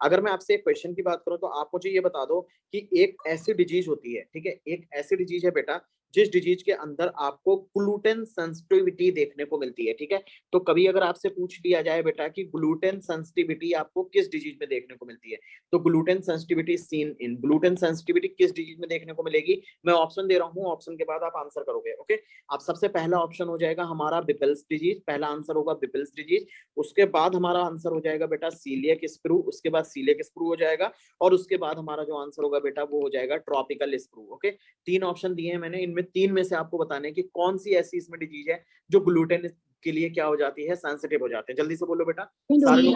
अगर मैं आपसे एक क्वेश्चन की बात करूं तो आप मुझे ये बता दो कि एक ऐसी डिजीज होती है, ठीक है, एक ऐसी डिजीज है बेटा जिस डिजीज के अंदर आपको ग्लूटेन सेंसिटिविटी देखने को मिलती है, ठीक है। तो कभी अगर आपसे पूछ लिया जाए बेटा कि ग्लूटेन सेंसिटिविटी आपको किस डिजीज में देखने को मिलती है, तो gluten sensitivity seen in, gluten sensitivity किस डिजीज में देखने को मिलेगी, मैं ऑप्शन दे रहा हूँ, ऑप्शन के बाद आप आंसर करोगे। ओके, आप सबसे पहला ऑप्शन हो जाएगा हमारा बिपल्स डिजीज, पहला आंसर होगा बिपल्स डिजीज। उसके बाद हमारा आंसर हो जाएगा बेटा सीलियक स्क्रू, उसके बाद सीलियक स्क्रू हो जाएगा, और उसके बाद हमारा जो आंसर होगा बेटा वो हो जाएगा ट्रॉपिकल स्क्रू। ओके, तीन ऑप्शन दिए हैं मैंने, इनमें तीन में से आपको बताना है कि कौन सी ऐसी इसमें डिजीज है जो ग्लूटेन के लिए क्या हो जाती है, सेंसिटिव हो जाते हैं। जल्दी से बोलो बेटा सारे लोग।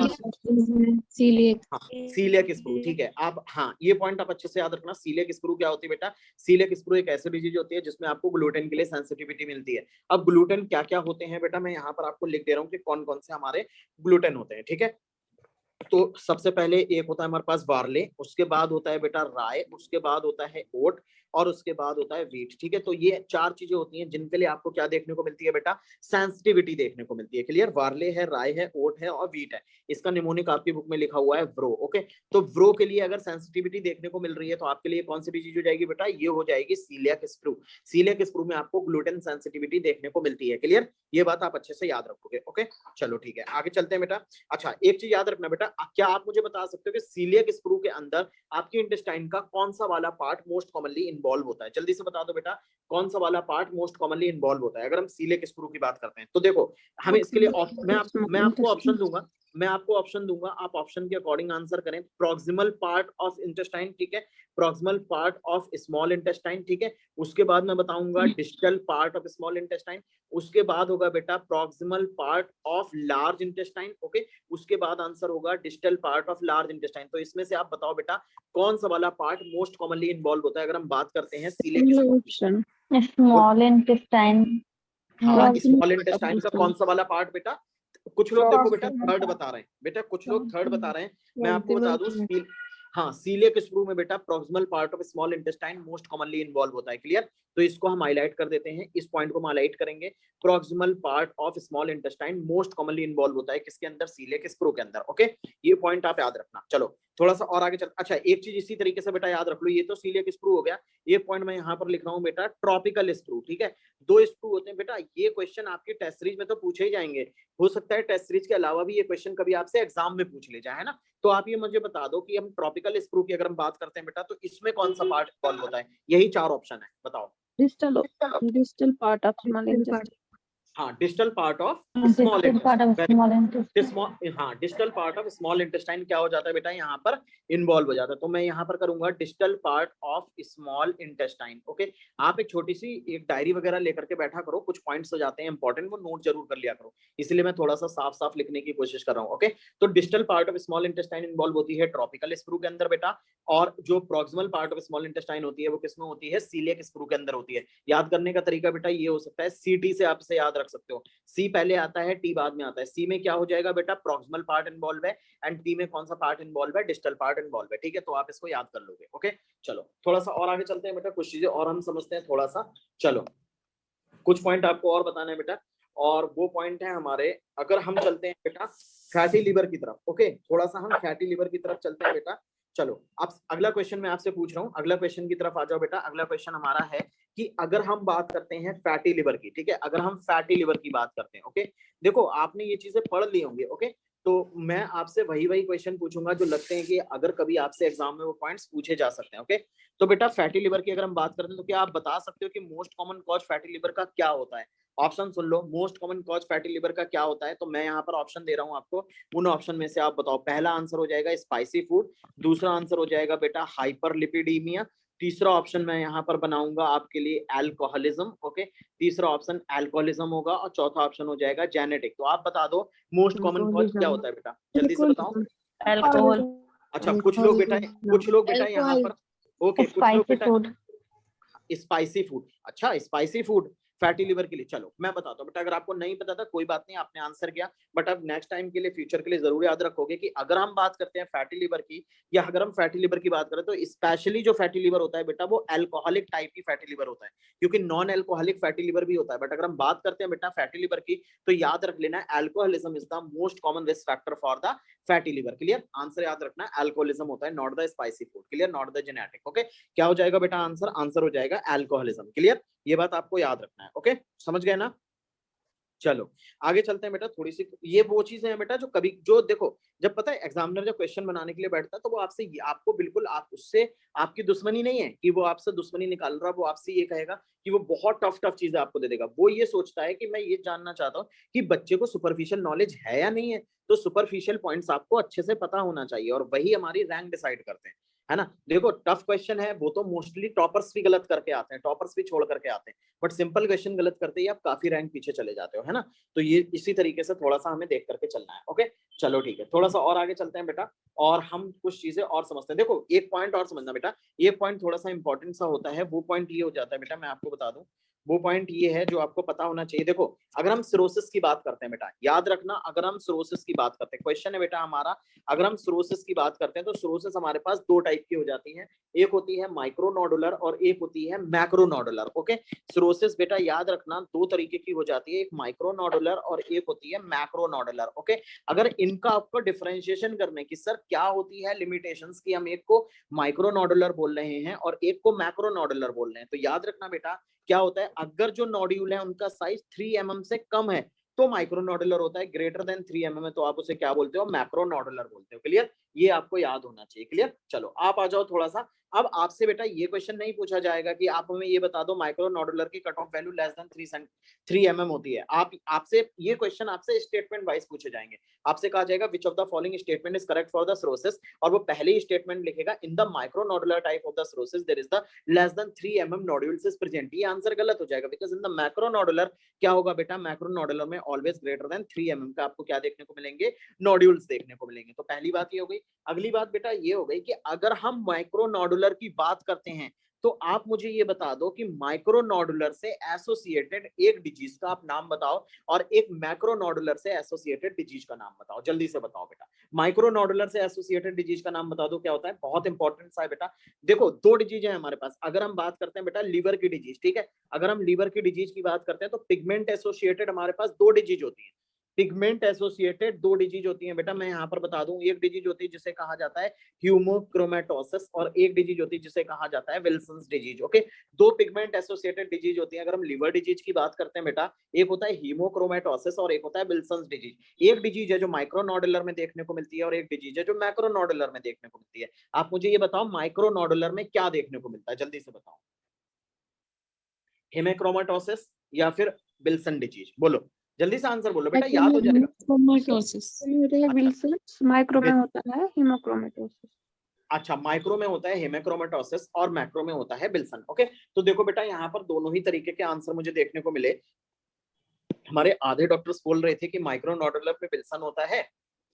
हाँ, सीलियक स्क्रू, ठीक है। आप हाँ, ये पॉइंट आप अच्छे से याद रखना। सीलियक स्क्रू क्या होती है बेटा, सीलियक स्क्रू एक ऐसी डिजीज होती है जिसमें आपको ग्लूटेन के लिए सेंसिटिविटी मिलती है। अब ग्लूटेन क्या क्या होते हैं बेटा, मैं यहाँ पर आपको लिख दे रहा हूँ कि कौन कौन से हमारे ग्लूटेन होते हैं, ठीक है। तो सबसे पहले एक होता है हमारे पास बार्ले, उसके बाद होता है बेटा राय, उसके बाद होता है ओट, और उसके बाद होता है वीट, ठीक है। तो ये चार चीजें होती हैं जिनके लिए आपको क्या देखने को मिलती है बेटा, सेंसिटिविटी देखने को मिलती है। क्लियर, बार्ले है, राय है, ओट है और वीट है। इसका निमोनिक आपकी बुक में लिखा हुआ है व्रो। ओके, तो व्रो के लिए अगर सेंसिटिविटी देखने को मिल रही है तो आपके लिए कौन सी चीज हो जाएगी बेटा, ये हो जाएगी सीलियक स्क्रू। सीलियक स्क्रू में आपको ग्लूटेन सेंसिटिविटी देखने को मिलती है। क्लियर, ये बात आप अच्छे से याद रखोगे। ओके, चलो ठीक है, आगे चलते हैं बेटा। अच्छा, एक चीज याद रखना बेटा, क्या आप मुझे बता सकते हो कि सीलियक स्क्रू के अंदर आपके इंटेस्टाइन का कौन सा वाला पार्ट मोस्ट कॉमनली इन्वॉल्व होता है? जल्दी से बता दो बेटा, कौन सा वाला पार्ट मोस्ट कॉमनली इन्वॉल्व होता है अगर हम सीलियक स्क्रू की बात करते हैं? तो देखो, हमें इसके लिए मैं आपको ऑप्शन दूंगा, आप ऑप्शन के अकॉर्डिंग आंसर करें। प्रॉक्सिमल पार्ट ऑफ इंटेस्टाइन, ठीक है, proximal part of small intestine, ठीक है। उसके बाद मैं बताऊंगा distal part of small intestine, उसके बाद होगा बेटा proximal part of large intestine. Okay, उसके बाद आंसर होगा distal part of large intestine. तो इसमें से आप बताओ बेटा कौन सा वाला पार्ट मोस्ट कॉमनली इन्वॉल्व होता है अगर हम बात करते हैं सीलियक स्मॉल इंटेस्टाइन। हाँ, स्मॉल इंटेस्टाइन का कौन सा वाला पार्ट बेटा? कुछ लोग देखो बेटा थर्ड बता रहे हैं, बेटा कुछ लोग थर्ड बता रहे हैं, मैं आपको बता दूं हाँ, सीलियक स्क्रू में बेटा proximal part of small intestine most commonly involve होता है। क्लियर, तो इसको हम हाईलाइट कर देते हैं, इस पॉइंट को हम हाईलाइट करेंगे। Proximal part of small intestine most commonly involve होता है किसके अंदर, सीलियक स्क्रू के अंदर। ओके, ये पॉइंट आप याद रखना। चलो थोड़ा सा और आगे चल। अच्छा, एक चीज इसी तरीके से बेटा याद रख लो, ये तो सीलियक स्क्रू हो गया, ये पॉइंट मैं यहाँ पर लिख रहा हूँ बेटा ट्रॉपिकल स्क्रू, ठीक है। दो स्क्रू होते हैं बेटा, ये क्वेश्चन आपके टेस्ट सीरीज में तो पूछे ही जाएंगे, हो सकता है टेस्ट सीरीज के अलावा भी ये क्वेश्चन कभी आपसे एग्जाम में पूछ ले जाए, है ना। तो आप ये मुझे बता दो कि हम ट्रॉपिकल स्क्रू की अगर हम बात करते हैं बेटा तो इसमें कौन सा पार्ट इन्वॉल्व होता है? यही चार ऑप्शन है, बताओ। Distal part of small intestine. हाँ, distal part of small intestine. हाँ, distal part of small intestine क्या हो जाता है बेटा, यहाँ पर इन्वॉल्व हो जाता है। तो मैं यहाँ पर करूंगा distal part of small intestine. Okay, आप एक छोटी सी एक डायरी वगैरह लेकर के बैठा करो, कुछ पॉइंट्स हो जाते हैं इंपॉर्टेंट, वो नोट जरूर कर लिया करो, इसलिए मैं थोड़ा सा साफ साफ लिखने की कोशिश कर रहा हूँ। ओके, तो distal part of small intestine involve होती है ट्रॉपिकल स्क्रू के अंदर बेटा, और जो proximal part of small intestine होती है वो किसमें होती है, सीलियक स्क्रू के अंदर होती है। याद करने का तरीका बेटा ये हो सकता है, सीटी से आपसे याद रख सकते हो, सी पहले आता है टी बाद में आता है। सी में क्या हो जाएगा बेटा, प्रॉक्सिमल पार्ट इन्वॉल्व है, एंड टी में कौन सा पार्ट इन्वॉल्व है, डिस्टल पार्ट इन्वॉल्व है, ठीक है। तो आप इसको याद कर लोगे। ओके, चलो थोड़ा सा और आगे चलते हैं बेटा, कुछ चीजें और हम समझते हैं थोड़ा सा। चलो कुछ पॉइंट आपको और बताना है बेटा, और वो पॉइंट है हमारे, अगर हम चलते हैं बेटा फैटी लिवर की तरफ। ओके, थोड़ा सा हम फैटी लिवर की तरफ चलते हैं बेटा। चलो अब अगला क्वेश्चन मैं आपसे पूछ रहा हूँ, अगला क्वेश्चन की तरफ आ जाओ बेटा। अगला क्वेश्चन हमारा है कि अगर हम बात करते हैं फैटी लिवर की, ठीक है, अगर हम फैटी लिवर की बात करते हैं, ओके, देखो आपने ये चीजें पढ़ ली होंगी। ओके, तो मैं आपसे वही क्वेश्चन पूछूंगा जो लगते हैं कि अगर कभी आपसे एग्जाम में वो पॉइंट्स पूछे जा सकते हैं। ओके, तो बेटा फैटी लिवर की अगर हम बात करते हैं तो क्या आप बता सकते हो कि most common cause fatty liver का क्या होता है? ऑप्शन सुन लो, most common cause fatty liver का क्या होता है, तो मैं यहाँ पर ऑप्शन दे रहा हूँ आपको, उन ऑप्शन में से आप बताओ। पहला आंसर हो जाएगा स्पाइसी फूड, दूसरा आंसर हो जाएगा बेटा हाइपरलिपिडीमिया, तीसरा ऑप्शन मैं यहाँ पर बनाऊंगा आपके लिए अल्कोहलिज्म। ओके, तीसरा ऑप्शन अल्कोहलिज्म होगा, और चौथा ऑप्शन हो जाएगा जेनेटिक। तो आप बता दो मोस्ट कॉमन कॉज क्या होता है बेटा, जल्दी से बताओ। अल्कोहल। अच्छा, कुछ लोग बेटा यहाँ पर, ओके, कुछ लोग बेटा स्पाइसी फूड। अच्छा, स्पाइसी फूड, फैटी लिवर के लिए। चलो मैं बताता हूँ बेटा, अगर आपको नहीं पता था कोई बात नहीं, आपने आंसर किया, बट अब नेक्स्ट टाइम के लिए, फ्यूचर के लिए जरूर याद रखोगे कि अगर हम बात करते हैं फैटी लिवर की, या अगर हम फैटी लिवर की बात करें तो स्पेशली जो फैटी लिवर होता है बेटा वो अल्कोहलिक टाइप की फैटी लिवर होता है, क्योंकि नॉन अल्कोहलिक फैटी लिवर भी होता है, बट अगर हम बात करते हैं बेटा फैटी लिवर की तो याद रख लेना alcoholism is the most common risk factor for the fatty liver. Clear? Answer याद रखना अल्कोहलिज्म होता है, not the spicy food. Clear? Not the genetic. Okay, क्या हो जाएगा बेटा आंसर? आंसर हो जाएगा अल्कोहलिज्म। क्लियर? ये बात आपको याद रखना है। ओके, समझ गए ना? चलो आगे चलते हैं बेटा। थोड़ी सी ये वो चीजें हैं बेटा जो कभी, जो देखो, जब पता है एग्जामिनर जब क्वेश्चन बनाने के लिए बैठता है तो वो आपसे, आपको बिल्कुल, आप उससे, आपकी दुश्मनी नहीं है कि वो आपसे दुश्मनी निकाल रहा है, वो आपसे ये कहेगा कि वो बहुत टफ टफ चीजें आपको दे देगा। वो ये सोचता है कि मैं ये जानना चाहता हूँ कि बच्चे को सुपरफिशियल नॉलेज है या नहीं है, तो सुपरफिशियल पॉइंट्स आपको अच्छे से पता होना चाहिए, और वही हमारी रैंक डिसाइड करते हैं, है ना? देखो टफ क्वेश्चन है वो तो मोस्टली टॉपर्स भी गलत करके आते हैं, टॉपर्स भी छोड़ करके आते हैं, बट सिंपल क्वेश्चन गलत करते ही आप काफी रैंक पीछे चले जाते हो, है ना? तो ये इसी तरीके से थोड़ा सा हमें देख करके चलना है। ओके, चलो ठीक है, थोड़ा सा और आगे चलते हैं बेटा, और हम कुछ चीजें और समझते हैं। देखो एक पॉइंट और समझना बेटा, ये पॉइंट थोड़ा सा इंपॉर्टेंट सा होता है। वो पॉइंट ये हो जाता है बेटा, मैं आपको बता दूं, वो पॉइंट ये है जो आपको पता होना चाहिए। देखो अगर हम सिरोसिस की बात करते हैं बेटा, याद रखना, अगर हम सिरोसिस की बात करते हैं, क्वेश्चन है बेटा हमारा, अगर हम सिरोसिस की बात करते हैं तो सिरोसिस हमारे पास दो टाइप की हो जाती है, एक होती है माइक्रो नोडुलर और एक होती है मैक्रो नोडुलर। ओके, सिरोसिस बेटा याद रखना दो तरीके की हो जाती है, एक माइक्रो नोडुलर और एक होती है मैक्रो नोडुलर। ओके, अगर इनका आपको डिफरेंशिएशन करने की सर क्या होती है लिमिटेशंस की, हम एक को माइक्रो नोडुलर बोल रहे हैं और एक को मैक्रो नोडुलर बोल रहे हैं, तो याद रखना बेटा क्या होता है, अगर जो नोड्यूल है उनका साइज 3 mm से कम है तो माइक्रो नोडुलर होता है, ग्रेटर देन 3 mm है तो आप उसे क्या बोलते हो, मैक्रो नोडुलर बोलते हो। क्लियर? ये आपको याद होना चाहिए। क्लियर? चलो आप आ जाओ थोड़ा सा, अब आपसे बेटा ये क्वेश्चन नहीं पूछा जाएगा कि आप हमें ये बता दो माइक्रो नोडुलर की cut off value less than 3 mm होती है। आप आपसे ये क्वेश्चन आपसे स्टेटमेंट वाइज पूछे जाएंगे, आपसे कहा जाएगा which of the following statement is correct for the cirrhosis, और वो पहले ही स्टेटमेंट लिखेगा in the micro nodular type of the cirrhosis there is the less than 3 mm nodules is present. ये आंसर गलत हो जाएगा, because in the macro nodular क्या होगा बेटा, मैक्रो नोडुलर में ऑलवेज ग्रेटर देन 3 mm का आपको क्या देखने को मिलेंगे, नोड्यूल्स देखने को मिलेंगे। तो पहली बात ये हो गई। अगली बात बेटा ये हो गई कि अगर हम माइक्रो नोडुलर की बात करते हैं तो आप मुझे ये बता दो कि माइक्रो नोडुलर से एसोसिएटेड एक डिजीज का आप नाम बताओ और एक मैक्रो नोडुलर से एसोसिएटेड डिजीज का नाम बताओ। जल्दी से बताओ बेटा, माइक्रो नोडुलर से एसोसिएटेड डिजीज का नाम बता दो, क्या होता है, बहुत इंपॉर्टेंट सा है बेटा। देखो दो डिजीज है हमारे पास, अगर हम बात करते हैं बेटा लीवर की डिजीज, ठीक है, अगर हम लीवर की डिजीज की बात करते हैं तो पिगमेंट एसोसिएटेड हमारे पास दो डिजीज होती है, पिगमेंट एसोसिएटेड दो डिजीज होती हैं बेटा, मैं यहाँ पर बता दूं, एक डिजीज होती है जिसे कहा जाता है ह्यूमोक्रोमेटोसिस और एक डिजीज होती है जिसे कहा जाता है विल्सन्स डिजीज। ओके, दो पिगमेंट एसोसिएटेड डिजीज होती है। अगर हम लिवर डिजीज की बात करते हैं बेटा, एक होता है हीमोक्रोमेटोसिस और एक होता है विल्सन्स डिजीज। एक डिजीज है जो माइक्रो नोडुलर में देखने को मिलती है और एक डिजीज है जो मैक्रो नोडुलर में देखने को मिलती है। आप मुझे ये बताओ माइक्रो नोडुलर में क्या देखने को मिलता है, जल्दी से बताओ, हेमेक्रोमेटोसिस या फिर विल्सन डिजीज? बोलो जल्दी से आंसर बोलो बेटा, याद हो जाएगा। विल्सन माइक्रो में होता है हीमोक्रोमेटोसिस। अच्छा, माइक्रो में होता है हेमेक्रोमेटोसिस और मैक्रो में होता है विल्सन। ओके, तो देखो बेटा यहाँ पर दोनों ही तरीके के आंसर मुझे देखने को मिले। हमारे आधे डॉक्टर्स बोल रहे थे कि माइक्रो नोडुलर में विल्सन होता है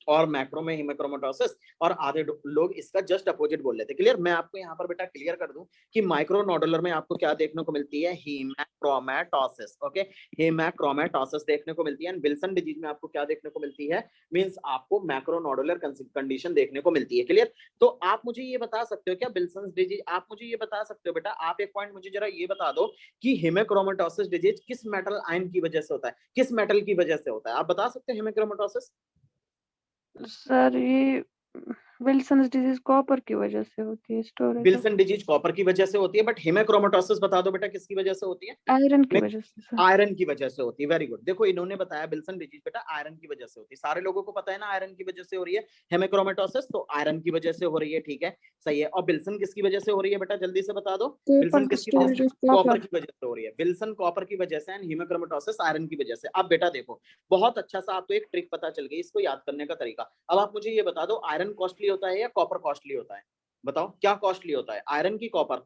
और मैक्रो में हेमेक्रोमेटोसिस, और आधे लोग इसका जस्ट अपोजिट बोल रहे थे। क्लियर? मैं आपको यहाँ पर बेटा क्लियर कर दूं कि माइक्रो नोडुलर में आपको क्या देखने को मिलती है, हेमेक्रोमेटोसिस। ओके, हेमेक्रोमेटोसिस देखने को मिलती है। विल्सन डिजीज में आपको क्या देखने को मिलती है, मींस आपको मैक्रो नोडुलर कंडीशन देखने को मिलती है। क्लियर? तो आप मुझे ये बता सकते हो क्या विल्सन डिजीज, आप मुझे ये बता सकते हो बेटा, आप एक पॉइंट मुझे जरा ये बता दो कि हेमेक्रोमेटोसिस डिजीज किस मेटल आयन की वजह से होता है, किस मेटल की वजह से होता है, आप बता सकते हैं हेमेक्रोमेटोसिस? सर ये विल्सन डिजीज कॉपर की वजह से होती है, स्टोरेज विल्सन डिजीज कॉपर की वजह से होती है, बट हेमेक्रोमेटोसिस बता दो बेटा किसकी वजह से होती है, आयरन की वजह से सर। आयरन की वजह से होती है। वेरी गुड, देखो इन्होंने बताया विल्सन डिजीज बेटा आयरन की वजह से होती है, सारे लोगों को पता है ना आयरन की वजह से हो रही है हेमेक्रोमेटोसिस, तो आयरन की वजह से हो रही है, ठीक है, सही है। और विल्सन किसकी वजह से हो रही है बेटा, जल्दी से बता दो, विल्सन किसकी वजह से, कॉपर की वजह से हो रही है, विल्सन कॉपर की वजह से एंड हेमेक्रोमेटोसिस आयरन की वजह से। अब बेटा देखो बहुत अच्छा सा आपको एक ट्रिक पता चल गई इसको याद करने का तरीका। अब आप मुझे ये बता दो आयरन कॉस्टली होता है या कॉपर कॉस्टली होता है, बताओ क्या कॉस्टली होता है, आयरन की कॉपर?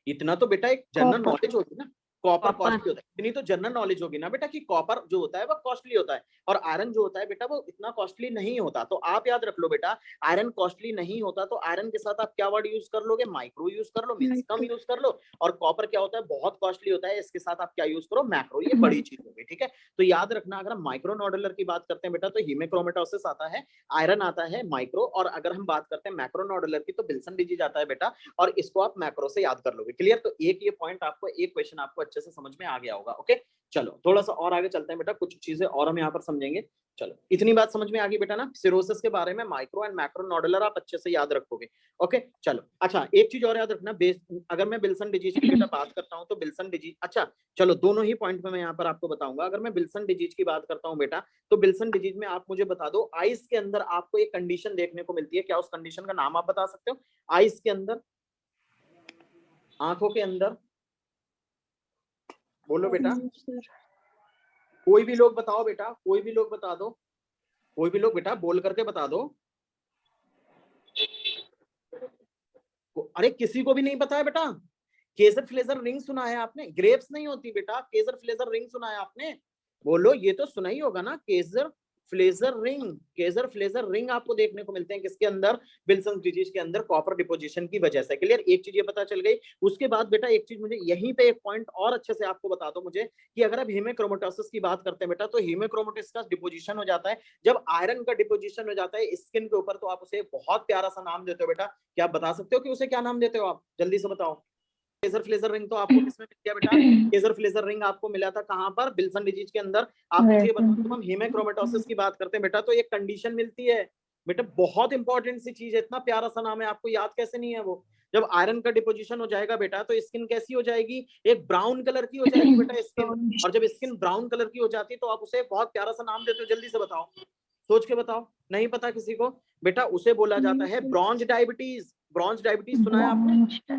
इतना तो बेटा एक जनरल कॉपर। नॉलेज होती है ना, कॉपर कॉपर। कॉस्टली होता है। इतनी तो जनरल नॉलेज होगी ना बेटा कि कॉपर जो होता है वो कॉस्टली होता है और आयरन जो होता है बेटा वो इतना कॉस्टली नहीं होता। तो आप याद रख लो बेटा, आयरन कॉस्टली नहीं होता तो आयरन के साथ आप क्या वर्ड यूज कर लोगे, माइक्रो यूज कर लो, मींस कम यूज कर लो। और कॉपर क्या होता है, बहुत कॉस्टली होता है, इसके साथ आप क्या यूज करो, मैक्रो। ये बड़ी चीज होगी, ठीक है। तो याद रखना, अगर हम माइक्रो नोडुलर की बात करते हैं बेटा तो हीमेक्रोमेटोसिस आता है, आयरन आता है माइक्रो, और अगर हम बात करते हैं मैक्रो नोडुलर की तो विल्सन डिजीज आता है बेटा, और इसको आप मैक्रो से याद कर लोगे। क्लियर? तो एक ये पॉइंट आपको, एक क्वेश्चन आपको अच्छे से समझ में आ गया होगा। ओके, चलो थोड़ा सा और आगे चलते हैं बेटा, कुछ चीजें और हम यहाँ पर समझेंगे। चलो, इतनी बात समझ में आ गई बेटा ना, सिरोसिस के बारे में माइक्रो एंड मैक्रो नोडुलर आप अच्छे से याद रखोगे। ओके, चलो। अच्छा, एक चीज और याद रखना, अगर मैं विल्सन डिजीज की बेटा बात करता हूँ तो विल्सन डिजीज, अच्छा चलो दोनों ही पॉइंट में मैं यहाँ पर आपको बताऊंगा। अगर मैं विल्सन डिजीज की बात करता हूँ बेटा तो विल्सन डिजीज में आप मुझे बता दो, आइस के अंदर आपको एक कंडीशन देखने को मिलती है, क्या उस कंडीशन का नाम आप बता सकते हो? आइस के अंदर, आंखों के अंदर, बोलो बेटा, कोई भी लोग बताओ बेटा, कोई भी लोग बता दो, कोई भी लोग बेटा बोल करके बता दो। अरे किसी को भी नहीं पता है बेटा? केसर फ्लेजर रिंग सुना है आपने? ग्रेप्स नहीं होती बेटा, केसर फ्लेजर रिंग सुना है आपने? बोलो, ये तो सुना ही होगा ना, केसर फ्लेजर रिंग। केसर फ्लेजर रिंग आपको देखने को मिलते हैं किसके अंदर, विल्सन डिजीज के अंदर, कॉपर डिपोजिशन की वजह से। क्लियर? एक चीज ये पता चल गई। उसके बाद बेटा एक चीज मुझे यहीं पे एक पॉइंट और अच्छे से आपको बता दो मुझे, कि अगर आप हीमेक्रोमेटोसिस की बात करते हैं बेटा तो हीमेक्रोमेटोसिस का डिपोजिशन हो जाता है जब आयरन का डिपोजिशन हो जाता है स्किन के ऊपर, तो आप उसे बहुत प्यारा सा नाम देते हो बेटा। क्या आप बता सकते हो कि उसे क्या नाम देते हो आप? जल्दी से बताओ। केसर फ्लेजर रिंग तो आपको किसमें मिल गया बेटा? केसर फ्लेजर रिंग आपको मिला था कहां पर? विल्सन डिजीज के अंदर। आप मुझे ये बताओ, जब हम हीमेक्रोमेटोसिस की बात करते हैं बेटा तो एक कंडीशन मिलती है बेटा, बहुत इंपॉर्टेंट सी चीज है, इतना प्यारा सा नाम है, आपको याद कैसे नहीं है वो? जब आयरन का डिपोजिशन हो जाएगा बेटा तो स्किन कैसी हो जाएगी? एक ब्राउन कलर की हो जाएगी बेटा स्किन, और जब स्किन ब्राउन कलर की हो जाती है तो आप उसे बहुत प्यारा सा नाम देते हो। जल्दी से बताओ, सोच के बताओ, नहीं पता किसी को? बेटा उसे बोला जाता है ब्रॉन्ज डायबिटीज। ब्रॉन्ज डायबिटीज सुना है आपने?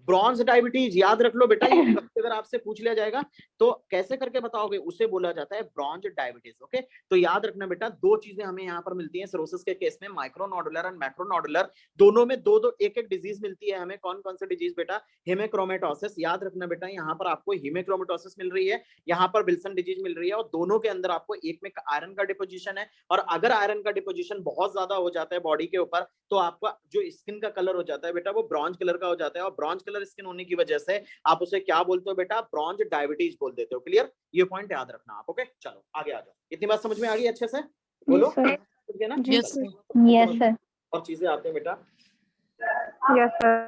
ब्रॉन्ज डायबिटीज याद रख लो बेटा, ये कभी अगर आपसे पूछ लिया जाएगा तो कैसे करके बताओगे? उसे बोला जाता है ब्रॉन्ज डायबिटीज। ओके, तो याद रखना बेटा, दो चीजें हमें यहाँ पर मिलती हैं सिरोसिस के केस में, micro nodular and macro nodular, दोनों में दो दो एक एक डिजीज मिलती है हमें। कौन कौन सी डिजीज बेटा? हीमेक्रोमेटोसिस। याद रखना बेटा, यहाँ पर आपको हीमेक्रोमेटोसिस मिल रही है, यहाँ पर विल्सन डिजीज मिल रही है, और दोनों के अंदर आपको एक में आयरन का डिपोजिशन है, और अगर आयरन का डिपोजिशन बहुत ज्यादा हो जाता है बॉडी के ऊपर तो आपका जो स्किन का कलर हो जाता है बेटा वो ब्रॉन्ज कलर का हो जाता है, और ब्रॉन्ज कलर स्किन होने की वजह से आप उसे क्या बोलते हो बेटा? ब्रॉन्ज डायबिटीज बोल देते हो। क्लियर? ये पॉइंट याद रखना आप। ओके, चलो आगे आ जाओ। इतनी बात समझ में आ गई अच्छे से? बोलो, समझ गए ना? Yes yes sir. और चीजें आते हैं बेटा। सर।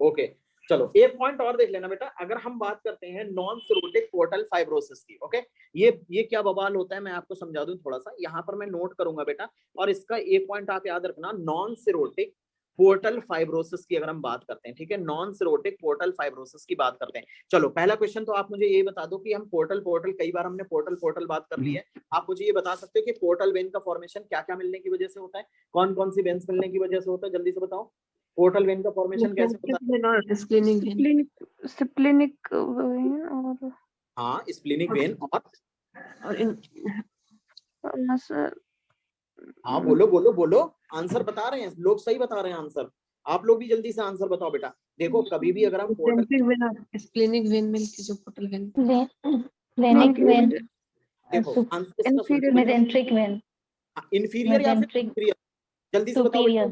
ओके, चलो एक पॉइंट और देख लेना बेटा, अगर हम बात करते हैं नॉन सिरोटिक पोर्टल फाइब्रोसिस की। ओके, ये क्या बवाल होता है मैं आपको समझा दूं थोड़ा सा, यहाँ पर मैं नोट करूंगा बेटा, और इसका एक पॉइंट आप याद रखना, नॉन सिरोटिक पोर्टल फाइब्रोसिस की अगर हम बात करते हैं, ठीक है, नॉन सिरोटिक पोर्टल फाइब्रोसिस की बात करते हैं। चलो पहला क्वेश्चन तो आप मुझे ये बता दो कि हम पोर्टल पोर्टल, कई बार हमने पोर्टल पोर्टल बात कर ली है, आप मुझे ये बता सकते हो कि पोर्टल वेन का फॉर्मेशन क्या क्या मिलने की वजह से होता है, कौन कौन सी वेन्स मिलने की वजह से होता है? जल्दी से बताओ, पोर्टल वेन का फॉर्मेशन कैसे होता है? स्प्लेनिक वेन और हाँ, स्प्लीनिक वेन और सर हाँ, बोलो बोलो बोलो, आंसर बता रहे हैं लोग, सही बता रहे हैं आंसर। आप लोग भी जल्दी से आंसर बताओ बेटा। देखो कभी भी अगर हम पोर्टल, स्प्लेनिक वेन मिलती जो पोर्टल वेन, वेनिक वेन, देखो आंसर इसका सुनिए, मेसेंट्रिक वेन, इंफीरियर या फिर सुपीरियर? जल्दी से बताओ बेटा।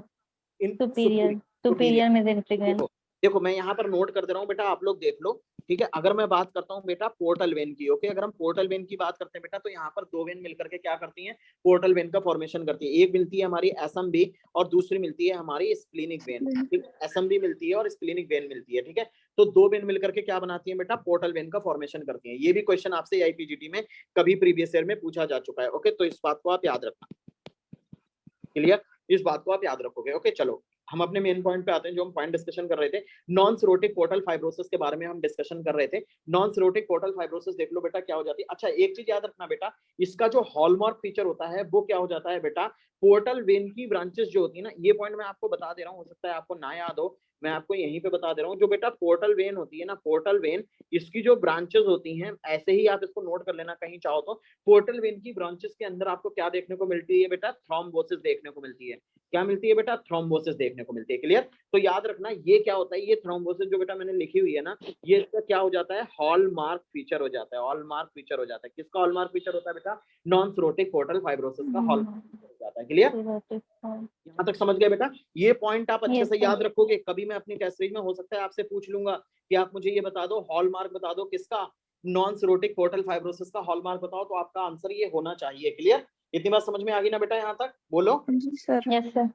Superior superior mesenteric when. देखो मैं यहाँ पर नोट कर दे रहा हूँ बेटा, आप लोग देख लो, ठीक है। अगर मैं बात करता हूँ बेटा पोर्टल वेन की, ओके, अगर हम पोर्टल वेन की बात करते हैं बेटा तो यहाँ पर दो वेन मिलकर के क्या करती हैं? पोर्टल वेन का फॉर्मेशन करती है। एक मिलती है हमारी एसएमबी और दूसरी मिलती है हमारी स्प्लीनिक वेन। ठीक, एसएमबी मिलती है और स्प्लीनिक वेन मिलती है, ठीक है। तो दो वेन मिलकर के क्या बनाती है बेटा? पोर्टल वेन का फॉर्मेशन करती है। ये भी क्वेश्चन आपसे आईपीजीटी में कभी प्रीवियस ईयर में पूछा जा चुका है। ओके, तो इस बात को आप याद रखना। क्लियर? इस बात को आप याद रखोगे। ओके, चलो हम अपने मेन पॉइंट पे आते हैं, जो हम पॉइंट डिस्कशन कर रहे थे, नॉन सिरोटिक पोर्टल फाइब्रोसिस के बारे में हम डिस्कशन कर रहे थे। नॉन सिरोटिक पोर्टल फाइब्रोसिस देख लो बेटा क्या हो जाती है। अच्छा, एक चीज याद रखना बेटा, इसका जो हॉलमार्क फीचर होता है वो क्या हो जाता है बेटा? पोर्टल वेन की ब्रांचेस जो होती है ना, ये पॉइंट मैं आपको बता दे रहा हूँ, हो सकता है आपको ना याद हो, मैं आपको यहीं पे बता दे रहा हूँ। जो बेटा पोर्टल वेन होती है ना, पोर्टल वेन, इसकी जो ब्रांचेस होती हैं, ऐसे ही आप इसको नोट कर लेना कहीं चाहो तो, पोर्टल वेन की ब्रांचेस के अंदर आपको क्या देखने को मिलती है बेटा, थ्रोम्बोसिस देखने को मिलती है। क्या मिलती है बेटा, थ्रोम्बोसिस देखने को मिलती है। क्लियर? तो याद रखना ये क्या होता है, ये थ्रोम्बोसिस जो बेटा मैंने लिखी हुई है ना, ये इसका क्या हो जाता है, हॉलमार्क फीचर हो जाता है। हॉलमार्क फीचर हो जाता है। किसका हॉलमार्क फीचर होता है बेटा, नॉन सिरोटिक पोर्टल फाइब्रोसिस का हॉलमार्क हो जाता है। क्लियर? यहाँ तक समझ गए बेटा? ये पॉइंट आप अच्छे Yes, से sir. याद रखोगे। कभी मैं अपनी टेस्ट सीरीज में हो सकता है आपसे पूछ लूंगा कि आप मुझे ये बता दो, हॉलमार्क बता दो किसका, नॉन सिरोटिक पोर्टल फाइब्रोसिस का हॉलमार्क बताओ, तो आपका आंसर ये होना चाहिए। क्लियर? इतनी बात समझ में आ गई ना बेटा? यहाँ तक बोलो। जी सर। Yes, sir.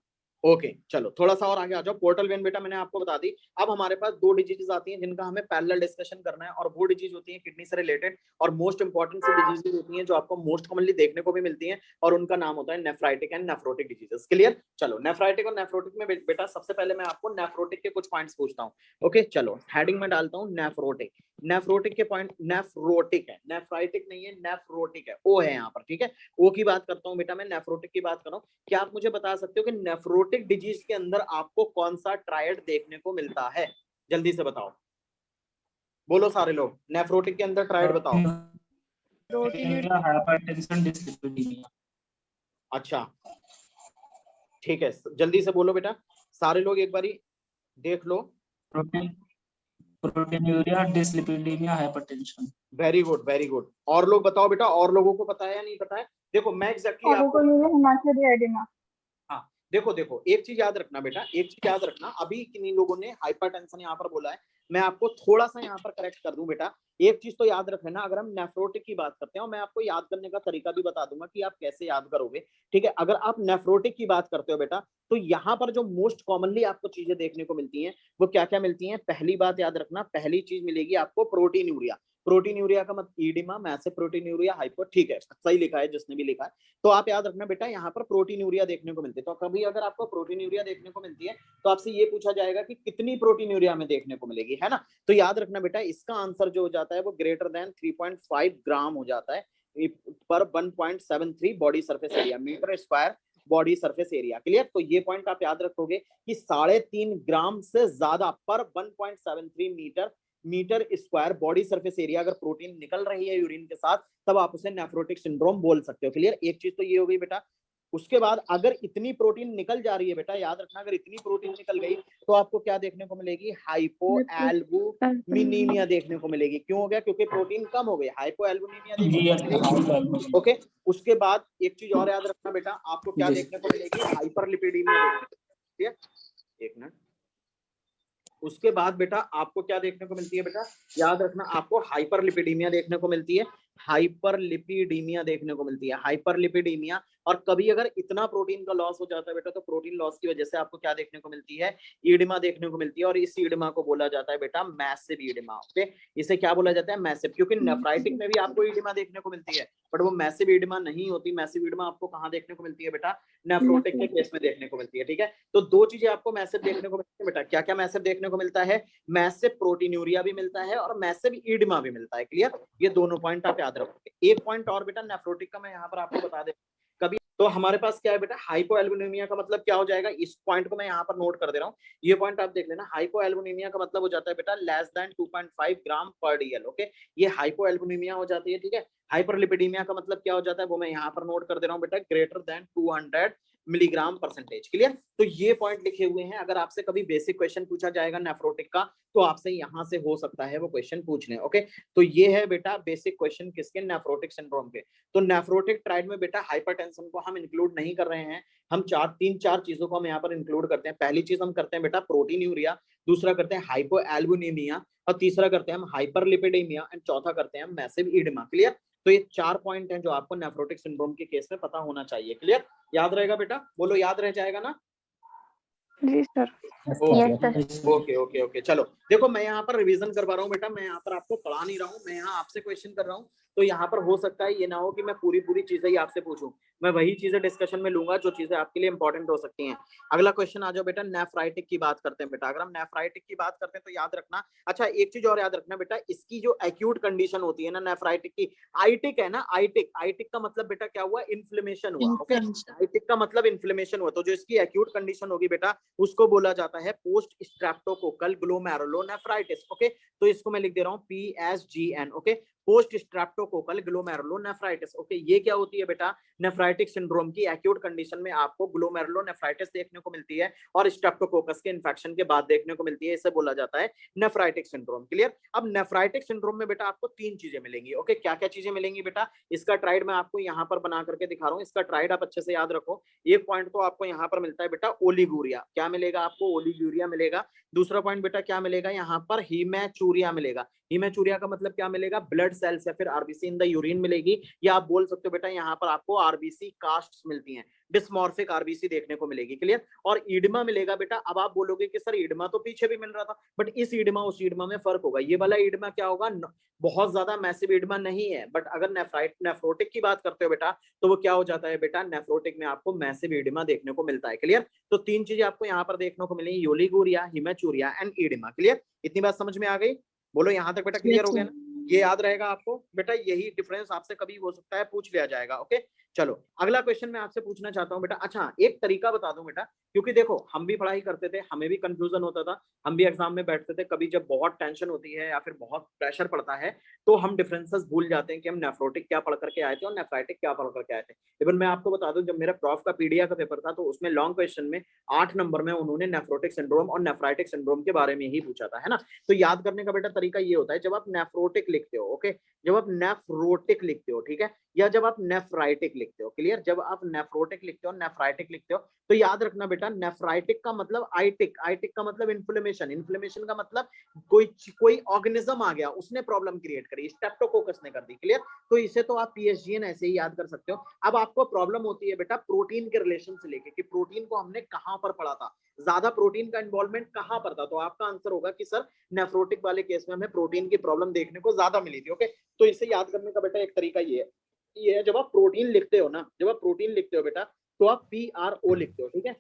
ओके चलो थोड़ा सा और आगे आ जाओ। पोर्टल वेन बेटा मैंने आपको बता दी। अब हमारे पास दो डिजीजेस आती हैं जिनका हमें पैरेलल डिस्कशन करना है, और वो डिजीज होती है किडनी से रिलेटेड, और मोस्ट इंपॉर्टेंट सी डिजीजेस होती हैं जो आपको मोस्ट कॉमनली देखने को भी मिलती हैं, और उनका नाम होता है nephritic and nephrotic diseases. Clear? चलो नेफ्राइटिक और नेफ्रोटिक में बेटा सबसे पहले मैं आपको नेफ्रोटिक के कुछ पॉइंट्स पूछता हूँ। ओके चलो हेडिंग में डालता हूँ नेफ्रोटिक। नेफ्रोटिक के पॉइंट, नेफ्रोटिक है, नेफ्राइटिक नहीं है, नेफ्रोटिक है, ओ है यहाँ पर। ठीक है, ओ की बात करता हूँ बेटा, मैं नेफ्रोटिक की बात कर रहा हूँ। क्या आप मुझे बता सकते हो कि नेफ्रोटिक डिजीज के अंदर आपको कौन सा ट्रायड देखने को मिलता है? जल्दी से बताओ, बोलो सारे लोग, नेफ्रोटिक के अंदर ट्रायड बताओ। Hypertension, dyslipidaemia. अच्छा ठीक है, जल्दी से बोलो बेटा सारे लोग, एक बारी देख लो। Proteinuria, dyslipidemia, hypertension. Very good very good. और लोग बताओ बेटा, और लोगों को पता है या नहीं पता है? देखो मैं एग्जैक्टली आपको, हाँ देखो देखो एक चीज याद रखना बेटा, एक चीज याद रखना, अभी किन्हीं लोगों ने हाइपरटेंशन यहाँ पर बोला है, मैं आपको थोड़ा सा यहाँ पर करेक्ट कर दूं बेटा। एक चीज तो याद रखना, अगर हम नेफ्रोटिक की बात करते हैं, और मैं आपको याद करने का तरीका भी बता दूंगा कि आप कैसे याद करोगे। ठीक है, अगर आप नेफ्रोटिक की बात करते हो बेटा, तो यहाँ पर जो मोस्ट कॉमनली आपको चीजें देखने को मिलती हैं वो क्या क्या मिलती हैं? पहली बात याद रखना, पहली चीज मिलेगी आपको प्रोटीनूरिया। प्रोटीनूरिया का मतलब ईडिमा, मैसिव प्रोटीनूरिया, हाइपो, ठीक है सही लिखा है जिसने भी लिखा है। तो आप याद रखना बेटा, यहाँ पर प्रोटीनूरिया देखने को मिलती है। तो कभी अगर आपको प्रोटीनूरिया देखने को मिलती है तो आपसे ये पूछा जाएगा कि कितनी प्रोटीनूरिया में देखने को मिलेगी, है ना? तो याद रखना बेटा, इसका आंसर जो हो जाता है वो ग्रेटर देन 3.5 ग्राम हो जाता है पर 1.73 body surface area, metre square body surface area. Clear? तो ये पॉइंट आप याद रखोगे कि 3.5 ग्राम से ज्यादा पर 1.73 metre square body surface area अगर प्रोटीन निकल रही है यूरिन के साथ, तब आप उसे नेफ्रोटिक सिंड्रोम बोल सकते हो। क्लियर? एक चीज तो ये हो गई बेटा। उसके बाद अगर इतनी प्रोटीन निकल जा रही है बेटा, याद रखना, अगर इतनी प्रोटीन निकल गई तो आपको क्या देखने को मिलेगी? हाइपोएल्बुमिनीमिया देखने को मिलेगी। क्यों हो गया? क्योंकि प्रोटीन कम हो गई, हाइपोएल्बुमिनीमिया देखने को मिलेगी। ओके, उसके बाद एक चीज और याद रखना बेटा, आपको क्या देखने को मिलेगी? हाइपरलिपिडीमिया देखने को मिलेगी। एक मिनट, उसके बाद बेटा आपको क्या देखने को मिलती है बेटा? याद रखना, आपको हाइपरलिपिडीमिया देखने को मिलती है। हाइपरलिपिडीमिया देखने को मिलती है, हाइपरलिपिडीमिया। और कभी अगर इतना प्रोटीन का लॉस हो जाता है बेटा, तो प्रोटीन लॉस की वजह से आपको क्या देखने को मिलती है? ईडिमा देखने को मिलती है, और इस ईडिमा को बोला जाता है बेटा मैसिव ईडिमा। ओके, इसे क्या बोला जाता है? मैसिव। क्योंकि नेफ्राइटिक में भी आपको ईडिमा देखने को मिलती है, बट वो मैसिव ईडिमा नहीं होती। मैसिव ईडिमा आपको कहाँ देखने को मिलती है बेटा? नेफ्रोटिक के केस में देखने को मिलती है। ठीक है, तो दो चीजें आपको मैसिव देखने को मिलती है बेटा। क्या क्या मैसिव देखने को मिलता है? मैसिव प्रोटीनूरिया भी मिलता है और मैसिव ईडिमा भी मिलता है। क्लियर? ये दोनों पॉइंट आप याद रखोगे। एक पॉइंट और बेटा नेफ्रोटिक का मैं यहाँ पर आपको बता दे, कभी तो हमारे पास क्या है बेटा? हाइपोएल्बुमिनिया का मतलब क्या हो जाएगा? इस पॉइंट को मैं यहाँ पर नोट कर दे रहा हूँ, ये पॉइंट आप देख लेना। हाइपोएल्बुमिनिया का मतलब हो जाता है बेटा लेस देन 2.5 ग्राम पर डीएल। ओके, ये हाइपोएल्बुमिनिया हो जाती है। ठीक है, हाइपरलिपिडीमिया का मतलब क्या हो जाता है वो मैं यहाँ पर नोट कर दे रहा हूँ बेटा, greater than 200 milligram percentage. Clear? तो ये पॉइंट लिखे हुए हैं। अगर आपसे कभी बेसिक क्वेश्चन पूछा जाएगा नेफ्रोटिक का, तो आपसे यहाँ से हो सकता है वो क्वेश्चन पूछ लें। ओके, तो ये है बेटा बेसिक क्वेश्चन किसके? नेफ्रोटिक सिंड्रोम के। तो नेफ्रोटिक ट्रायड में बेटा हाइपरटेंशन को हम इंक्लूड नहीं कर रहे हैं, हम तीन चार चीजों को हम यहाँ पर इंक्लूड करते हैं। पहली चीज हम करते हैं बेटा प्रोटीनूरिया, दूसरा करते हैं हाइपोएल्बुमिनिया, और तीसरा करते हैं हम हाइपरलिपिडेमिया, एंड चौथा करते हैं हम मैसिव ईडिमा। क्लियर? तो ये 4 पॉइंट हैं जो आपको नेफ्रोटिक सिंड्रोम के केस में पता होना चाहिए। क्लियर? याद रहेगा बेटा? बोलो, याद रह जाएगा ना? जी सर। Okay okay okay. चलो देखो, मैं यहाँ पर रिवीजन करवा रहा हूँ बेटा, मैं यहाँ पर आपको पढ़ा नहीं रहा हूँ, मैं यहाँ आपसे क्वेश्चन कर रहा हूँ। तो यहाँ पर हो सकता है ये ना हो कि मैं पूरी चीजें ही आपसे पूछूं, मैं वही चीजें डिस्कशन में लूंगा जो चीजें आपके लिए इंपॉर्टेंट हो सकती हैं। अगला क्वेश्चन आ जाओ बेटा, नेफ्राइटिक की बात करते हैं बेटा। अगर हम नेफ्राइटिक की बात करते हैं तो याद रखना, अच्छा एक चीज और याद रखना बेटा, इसकी जो एक्यूट कंडीशन होती है ना नेफ्राइटिक की, आइटिक है ना, आइटिक, आइटिक का मतलब बेटा क्या हुआ? इन्फ्लेमेशन हुआ। ओके, आइटिक का मतलब इन्फ्लेमेशन हुआ। तो जो इसकी एक्यूट कंडीशन होगी बेटा उसको बोला जाता है पोस्ट स्ट्रेप्टोकोकल ग्लोमेरुलोनेफ्राइटिस। ओके, तो इसको मैं लिख दे रहा हूँ PSGN। Okay, post streptococcal glomerulonephritis. Okay, ये क्या होती है बेटा, नेफ्राइटिक सिंड्रोम की एक्यूट कंडीशन में आपको ग्लोमेरुलोनेफ्राइटिस देखने को मिलती है और स्ट्रेप्टोकोकस के इन्फेक्शन के बाद देखने को मिलती है। इसे बोला जाता है नेफ्राइटिक सिंड्रोम। क्लियर। अब नेफ्राइटिक सिंड्रोम में बेटा आपको 3 चीजें मिलेंगी। ओके, क्या क्या चीजें मिलेंगी बेटा, इसका ट्राइड मैं आपको यहाँ पर बना करके दिखा रहा हूँ। इसका ट्राइड आप अच्छे से याद रखो। एक पॉइंट तो आपको यहाँ पर मिलता है बेटा ओलिगूरिया। क्या मिलेगा आपको, ओलिगूरिया मिलेगा। दूसरा पॉइंट बेटा क्या मिलेगा, यहाँ पर हीमेचूरिया मिलेगा। हीमेचूरिया का मतलब क्या मिलेगा, ब्लड सेल्स या फिर आरबीसी इन द यूरिन मिलेगी, या आप बोल सकते हो बेटा यहाँ पर आपको आरबीसी कास्ट्स मिलती हैं, डिस्मॉर्फिक आरबीसी देखने को मिलेगी। क्लियर। और ईडमा मिलेगा बेटा। अब आप बोलोगे कि सर ईडमा तो पीछे भी मिल रहा था, बट इस ईडमा उस ईडमा में फर्क होगा। ये वाला ईडमा क्या होगा, बहुत ज्यादा मैसिव ईडमा नहीं है, बट अगर नेफ्रोटिक की बात करते हो बेटा तो वो क्या हो जाता है बेटा, नेफ्रोटिक में आपको मैसिव ईडमा देखने को मिलता है। क्लियर। तो 3 चीजें आपको यहाँ पर देखने को मिलेंगी, ओलिगोरिया, हीमेचूरिया एंड ईडमा। क्लियर, इतनी बात समझ में आ गई, बोलो यहाँ तक बेटा क्लियर हो गया ना। ये याद रहेगा आपको बेटा, यही डिफरेंस आपसे कभी हो सकता है पूछ लिया जाएगा। ओके, चलो अगला क्वेश्चन मैं आपसे पूछना चाहता हूँ बेटा। अच्छा, एक तरीका बता दूं बेटा, क्योंकि देखो हम भी पढ़ाई करते थे, हमें भी कंफ्यूजन होता था, हम भी एग्जाम में बैठते थे, कभी जब बहुत टेंशन होती है या फिर बहुत प्रेशर पड़ता है तो हम डिफरेंसेस भूल जाते हैं कि हम नेफ्रोटिक क्या पढ़ करके आए थे और नेफ्राइटिक क्या पढ़ करके आए थे। इवन मैं आपको बता दूं, जब मेरा प्रॉफ का पीडिया का पेपर था तो उसमें लॉन्ग क्वेश्चन में 8 नंबर में उन्होंने नेफ्रोटिक सिंड्रोम और नेफ्राइटिक सिंड्रोम के बारे में ही पूछा था, है ना। तो याद करने का बेटा तरीका ये होता है, जब आप नेफ्रोटिक लिखते हो, ओके, जब आप नेफ्रोटिक लिखते हो, ठीक है, या जब आप नेफ्राइटिक लिखते हो, क्लियर, जब आप नेफ्रोटिक लिखते हो, नेफ्राइटिक लिखते हो, तो याद रखना बेटा, नेफ्राइटिक का मतलब आइटिक, आइटिक का मतलब इन्फ्लेमेशन, इन्फ्लेमेशन का मतलब कोई ऑर्गेनिज्म आ गया, उसने प्रॉब्लम क्रिएट करी, स्ट्रेप्टोकोकस ने कर दी। क्लियर। तो इसे तो आप PSGN ऐसे ही याद कर सकते हो। अब आपको प्रॉब्लम होती है बेटा प्रोटीन के रिलेशन से लेके, कि प्रोटीन को हमने कहां पर पढ़ा था, ज्यादा प्रोटीन का इन्वॉल्वमेंट कहां पर था, तो आपका आंसर होगा कि सर नेफ्रोटिक वाले केस में हमें प्रोटीन की प्रॉब्लम देखने को ज्यादा मिली थी। ओके, तो इसे याद करने का बेटा एक तरीका ये है, जब आप प्रोटीन लिखते हो ना, जब आप प्रोटीन लिखते हो बेटा तो आप PRO लिखते हो, ठीक है,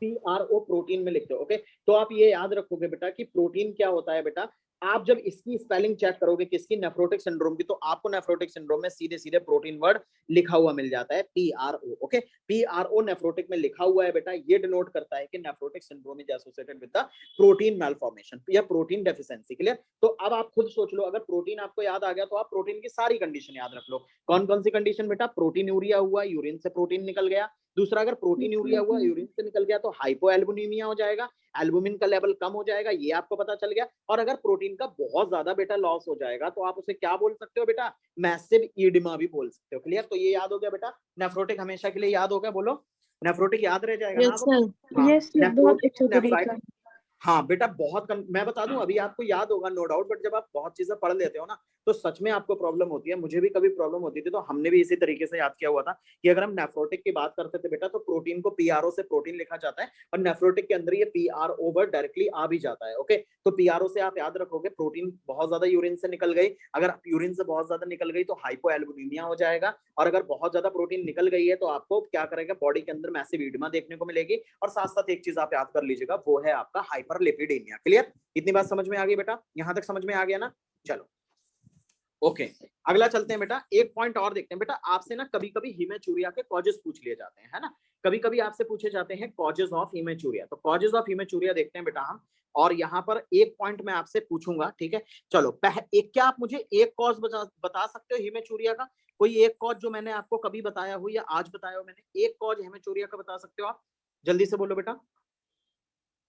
PRO प्रोटीन में लिखते हो। ओके, तो आप ये याद रखोगे बेटा कि प्रोटीन क्या होता है बेटा, आप जब इसकी स्पेलिंग चेक करोगे किसकी, नेफ्रोटिक सिंड्रोम की, तो आपको नेफ्रोटिक सिंड्रोम में सीधे सीधे प्रोटीन वर्ड लिखा हुआ मिल जाता है, PRO। ओके, PRO नेफ्रोटिक में लिखा हुआ है बेटा, ये डिनोट करता है कि nephrotic syndrome is associated with the protein malformation या प्रोटीन डेफिशिएंसी। क्लियर। तो अब आप खुद सोच लो, अगर प्रोटीन आपको याद आ गया तो आप प्रोटीन की सारी कंडीशन याद रख लो। कौन कौन सी कंडीशन बेटा, प्रोटीन यूरिया हुआ, यूरिन से प्रोटीन निकल गया। दूसरा, अगर प्रोटीन यूरिया हुआ, यूरिन से निकल गया तो हाइपोएल्बुमिनिया हो जाएगा, एल्बुमिन का लेवल कम हो जाएगा, ये आपको पता चल गया। और अगर प्रोटीन का बहुत ज्यादा बेटा लॉस हो जाएगा तो आप उसे क्या बोल सकते हो बेटा, मैसिव ईडिमा भी बोल सकते हो। क्लियर। तो ये याद हो गया बेटा, नेफ्रोटिक हमेशा के लिए याद हो गया, बोलो नेफ्रोटिक याद रह जाएगा ना आपको? यस सर, बहुत अच्छा तरीका है। हाँ बेटा, मैं बता दूं, अभी आपको याद होगा नो डाउट, बट जब आप बहुत चीजें पढ़ लेते हो ना तो सच में आपको प्रॉब्लम होती है। मुझे भी कभी प्रॉब्लम होती थी तो हमने भी इसी तरीके से याद किया हुआ था कि अगर हम नेफ्रोटिक की बात करते थे बेटा तो प्रोटीन को PRO से प्रोटीन लिखा जाता है और नेफ्रोटिक के अंदर ये PRO वर्ड डायरेक्टली आ भी जाता है। ओके, तो PRO से आप याद रखोगे प्रोटीन बहुत ज्यादा यूरिन से निकल गई, अगर यूरिन से बहुत ज्यादा निकल गई तो हाइपोएल्बुमिनिया हो जाएगा, और अगर बहुत ज्यादा प्रोटीन निकल गई है तो आपको क्या करेगा, बॉडी के अंदर मैसिव ईडिमा देखने को मिलेगी। और साथ साथ एक चीज आप याद कर लीजिएगा, वो है आपका हाइपरलिपिडेमिया। क्लियर, इतनी बात समझ में आ गई बेटा, यहां तक समझ में आ गया ना। चलो ओके, अगला चलते हैं बेटा, एक पॉइंट और देखते हैं बेटा। आपसे ना कभी कभी हीमेचूरिया के कॉजेस पूछ लिए जाते हैं, है ना, कभी कभी आपसे पूछे जाते हैं कॉजेस ऑफ हीमेचूरिया। तो कॉजेस ऑफ हीमेचूरिया देखते हैं बेटा हम, और यहाँ पर एक पॉइंट मैं आपसे पूछूंगा, ठीक है। चलो क्या आप मुझे एक कॉज बता सकते हो हीमेचूरिया का, कोई एक कॉज जो मैंने आपको कभी बताया हो या आज बताया हो मैंने, एक कॉज हीमेचूरिया का बता सकते हो आप, जल्दी से बोलो बेटा।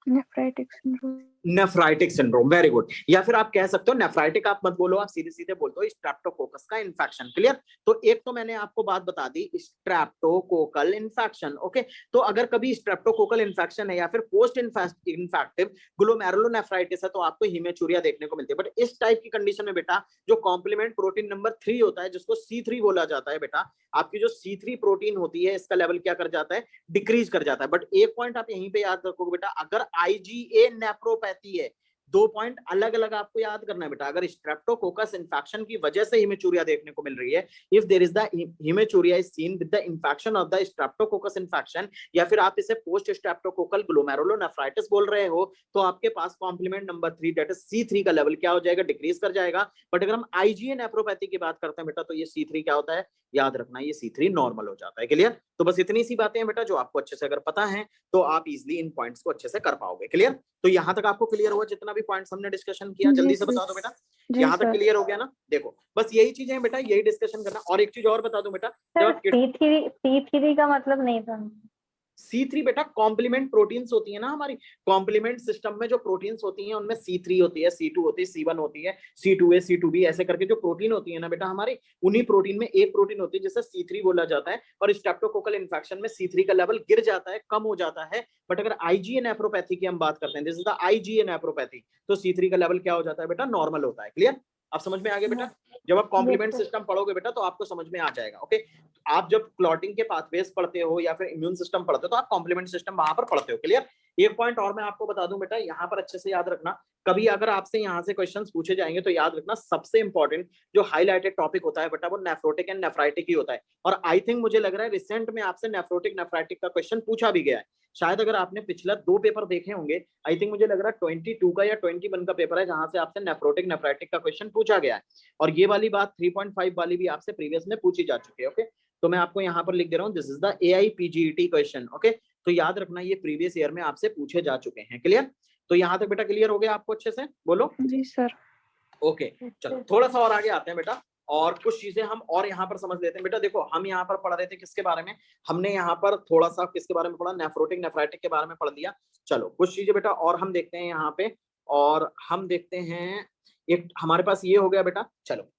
Nephritic syndrome. Nephritic syndrome, very good. या फिर आप कह सकते हो नेफ्राइटिक आप मत बोलो, आप सीधे सीधे बोलते हो स्ट्रेप्टोकोकस का इन्फेक्शन। क्लियर। तो एक तो मैंने आपको बात बता दी, स्ट्रेप्टोकोकल इन्फेक्शन। ओके, तो अगर कभी स्ट्रेप्टोकोकल इन्फेक्शन है या फिर पोस्ट इन्फेक्टिव ग्लोमेरुलोनेफ्राइटिस है तो आपको हीमेचूरिया देखने को मिलती है। बट इस टाइप की कंडीशन में बेटा जो कॉम्प्लीमेंट प्रोटीन नंबर 3 होता है, जिसको C3 बोला जाता है बेटा, आपकी जो C3 प्रोटीन होती है इसका लेवल क्या कर जाता है, डिक्रीज कर जाता है। बट एक पॉइंट आप यहीं पे याद रखोगे बेटा, अगर IgA नेफ्रोपैथी है, 2 पॉइंट अलग अलग आपको याद करना है बेटा। अगर स्ट्रेप्टोकोकस इन्फेक्शन की वजह से हीमेचूरिया देखने को मिल रही है, if there is the haematuria is seen with the infection of the streptococcus infection, या फिर आप इसे पोस्ट स्ट्रेप्टोकोकल ग्लोमेरुलोनेफ्राइटिस बोल रहे हो, तो आपके पास complement number 3 that is C3 का लेवल क्या हो जाएगा, डिक्रीज कर जाएगा। बट अगर हम IgA नेफ्रोपैथी की बात करते हैं बेटा तो ये C3 क्या होता है, याद रखना, ये C3 नॉर्मल हो जाता है। क्लियर। तो बस इतनी सी बातें हैं बेटा जो आपको अच्छे से अगर पता है तो आप इजिली इन पॉइंट्स को अच्छे से कर पाओगे। क्लियर? तो यहाँ तक आपको क्लियर हुआ जितना भी पॉइंट्स हमने डिस्कशन किया? जल्दी से बता दो बेटा, जी यहाँ तक सर। क्लियर हो गया ना? देखो बस यही चीजें हैं बेटा, यही डिस्कशन करना। और एक चीज और बता दूं बेटा, जब सर आप C3 का मतलब नहीं था। C3 बेटा कॉम्प्लीमेंट प्रोटीन्स होती है ना हमारी, कॉम्प्लीमेंट सिस्टम में जो प्रोटीन्स होती हैं उनमें C3 होती है, C2 होती है, C1 होती है, C2A, C2B ऐसे करके जो प्रोटीन होती है ना बेटा हमारी, उन्हीं प्रोटीन में एक प्रोटीन होती है जिसे C3 बोला जाता है। और स्ट्रेप्टोकोकल इन्फेक्शन में C3 का लेवल गिर जाता है, कम हो जाता है। बट अगर IgA नेफ्रोपैथी की हम बात करते हैं, this is the IgA nephropathy, तो C3 का लेवल क्या हो जाता है बेटा? नॉर्मल होता है। क्लियर? आप समझ में आ गया बेटा? जब आप कॉम्प्लीमेंट सिस्टम पढ़ोगे बेटा तो आपको समझ में आ जाएगा। ओके, आप जब क्लॉटिंग के पाथवेज पढ़ते हो या फिर इम्यून सिस्टम पढ़ते हो तो आप कॉम्प्लीमेंट सिस्टम वहां पर पढ़ते हो। क्लियर? एक पॉइंट और मैं आपको बता दूं बेटा, यहाँ पर अच्छे से याद रखना, कभी अगर आपसे यहाँ से क्वेश्चंस पूछे जाएंगे तो याद रखना सबसे इंपॉर्टेंट जो हाईलाइटेड टॉपिक होता है बेटा वो नेफ्रोटिक एंड नेफ्राइटिक ही होता है। और आई थिंक मुझे लग रहा है रिसेंट में आपसे नेफ्रोटिक नेफ्राइटिक का क्वेश्चन पूछा भी गया है। शायद अगर आपने पिछला 2 पेपर देखे होंगे, आई थिंक मुझे लग रहा है 22 का या 21 का पेपर है जहां से आपसे नेफ्रोटिक नेफ्राइटिक का क्वेश्चन पूछा गया है। और ये वाली बात 3.5 वाली भी आपसे प्रीवियस में पूछी जा चुकी है। ओके, तो मैं आपको यहाँ पर लिख दे रहा हूँ, this is the AIPGET question. Okay, तो याद रखना ये प्रीवियस ईयर में आपसे पूछे जा चुके हैं। क्लियर? तो यहाँ तक बेटा क्लियर हो गया आपको अच्छे से? बोलो जी सर। ओके। चलो थोड़ा सा और आगे आते हैं बेटा, और कुछ चीजें हम और यहाँ पर समझ लेते हैं। बेटा देखो हम यहाँ पर पढ़ रहे थे किसके बारे में, हमने यहाँ पर थोड़ा सा किसके बारे में पढ़ा? नेफ्रोटिक नेफ्राइटिक के बारे में पढ़ लिया। चलो कुछ चीजें बेटा और हम देखते हैं यहाँ पे, और हम देखते हैं एक हमारे पास ये हो गया बेटा। चलो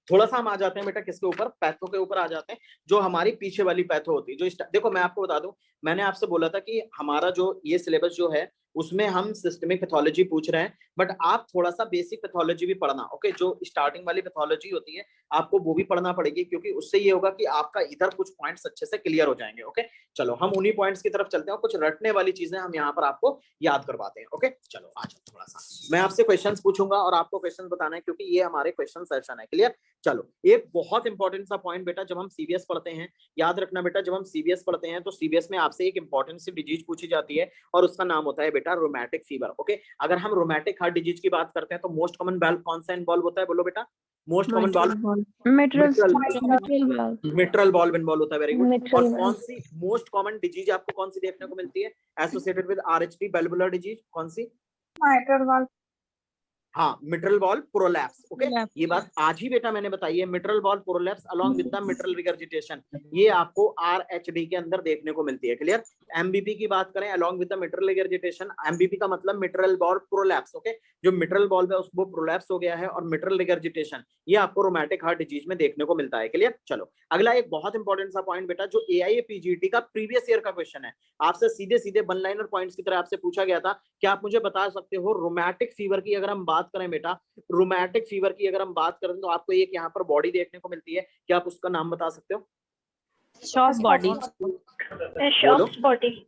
थोड़ा सा हम आ जाते हैं बेटा किसके ऊपर? पैथो के ऊपर आ जाते हैं, जो हमारी पीछे वाली पैथो होती है। जो देखो मैं आपको बता दूं, मैंने आपसे बोला था कि हमारा जो ये सिलेबस जो है उसमें हम सिस्टमिक पैथोलॉजी पूछ रहे हैं, बट आप थोड़ा सा बेसिक पैथोलॉजी भी पढ़ना। ओके, जो स्टार्टिंग वाली पैथोलॉजी होती है आपको वो भी पढ़ना पड़ेगी, क्योंकि उससे ये होगा कि आपका इधर कुछ पॉइंट्स अच्छे से क्लियर हो जाएंगे। ओके, चलो हम उन्हीं पॉइंट्स की तरफ चलते हैं, कुछ रटने वाली चीजें हम यहाँ पर आपको याद करवाते हैं। ओके, चलो आ जाओ, थोड़ा सा मैं आपसे क्वेश्चंस पूछूंगा और आपको क्वेश्चंस बताना है, क्योंकि ये हमारे क्वेश्चन सेशन है। क्लियर? चलो एक बहुत इंपॉर्टेंट सा पॉइंट बेटा, जब हम CBS पढ़ते हैं, याद रखना बेटा, जब हम CBS पढ़ते हैं तो CBS में आपसे एक इंपॉर्टेंट सी डिजीज पूछी जाती है और उसका नाम होता है बेटा रोमैटिक फीवर। ओके, अगर हम रोमैटिक हार्ट डिजीज की बात करते हैं तो मोस्ट कॉमन वाल्व कौन सा इन्वॉल्व होता है? बोलो बेटा, most common valve mitral valve involve होता है। Very good. और कौन सी मोस्ट कॉमन डिजीज आपको कौन सी देखने को मिलती है associated with RHD valvular disease? कौन सी? Mitral valve. हाँ, मिट्रल वाल्व प्रोलैप्स। ओके, ये बात आज ही बेटा मैंने बताई है, mitral valve prolapse along with the mitral regurgitation, ये आपको RHD के अंदर देखने को मिलती है। क्लियर? MBP की बात करें along with the mitral regurgitation, MBP का मतलब मिट्रल वाल्व प्रोलैप्स। ओके, जो मिट्रल वाल्व है उसको प्रोलैप्स हो गया है, और मिट्रल रिगर्जिटेशन ये आपको रोमैटिक हार्ट डिजीज में देखने को मिलता है। क्लियर? चलो अगला एक बहुत इंपॉर्टेंट सा पॉइंट बेटा, जो AIPGET का प्रीवियस ईयर का क्वेश्चन है, आपसे सीधे सीधे वन लाइनर पॉइंट्स की तरह आपसे पूछा गया था। क्या आप मुझे बता सकते हो रोमैटिक फीवर की अगर हम बात करें बेटा, रोमैटिक फीवर की अगर हम बात करें तो आपको एक यहाँ पर बॉडी देखने को मिलती है, क्या आप उसका नाम बता सकते हो? Shock body. Shock body.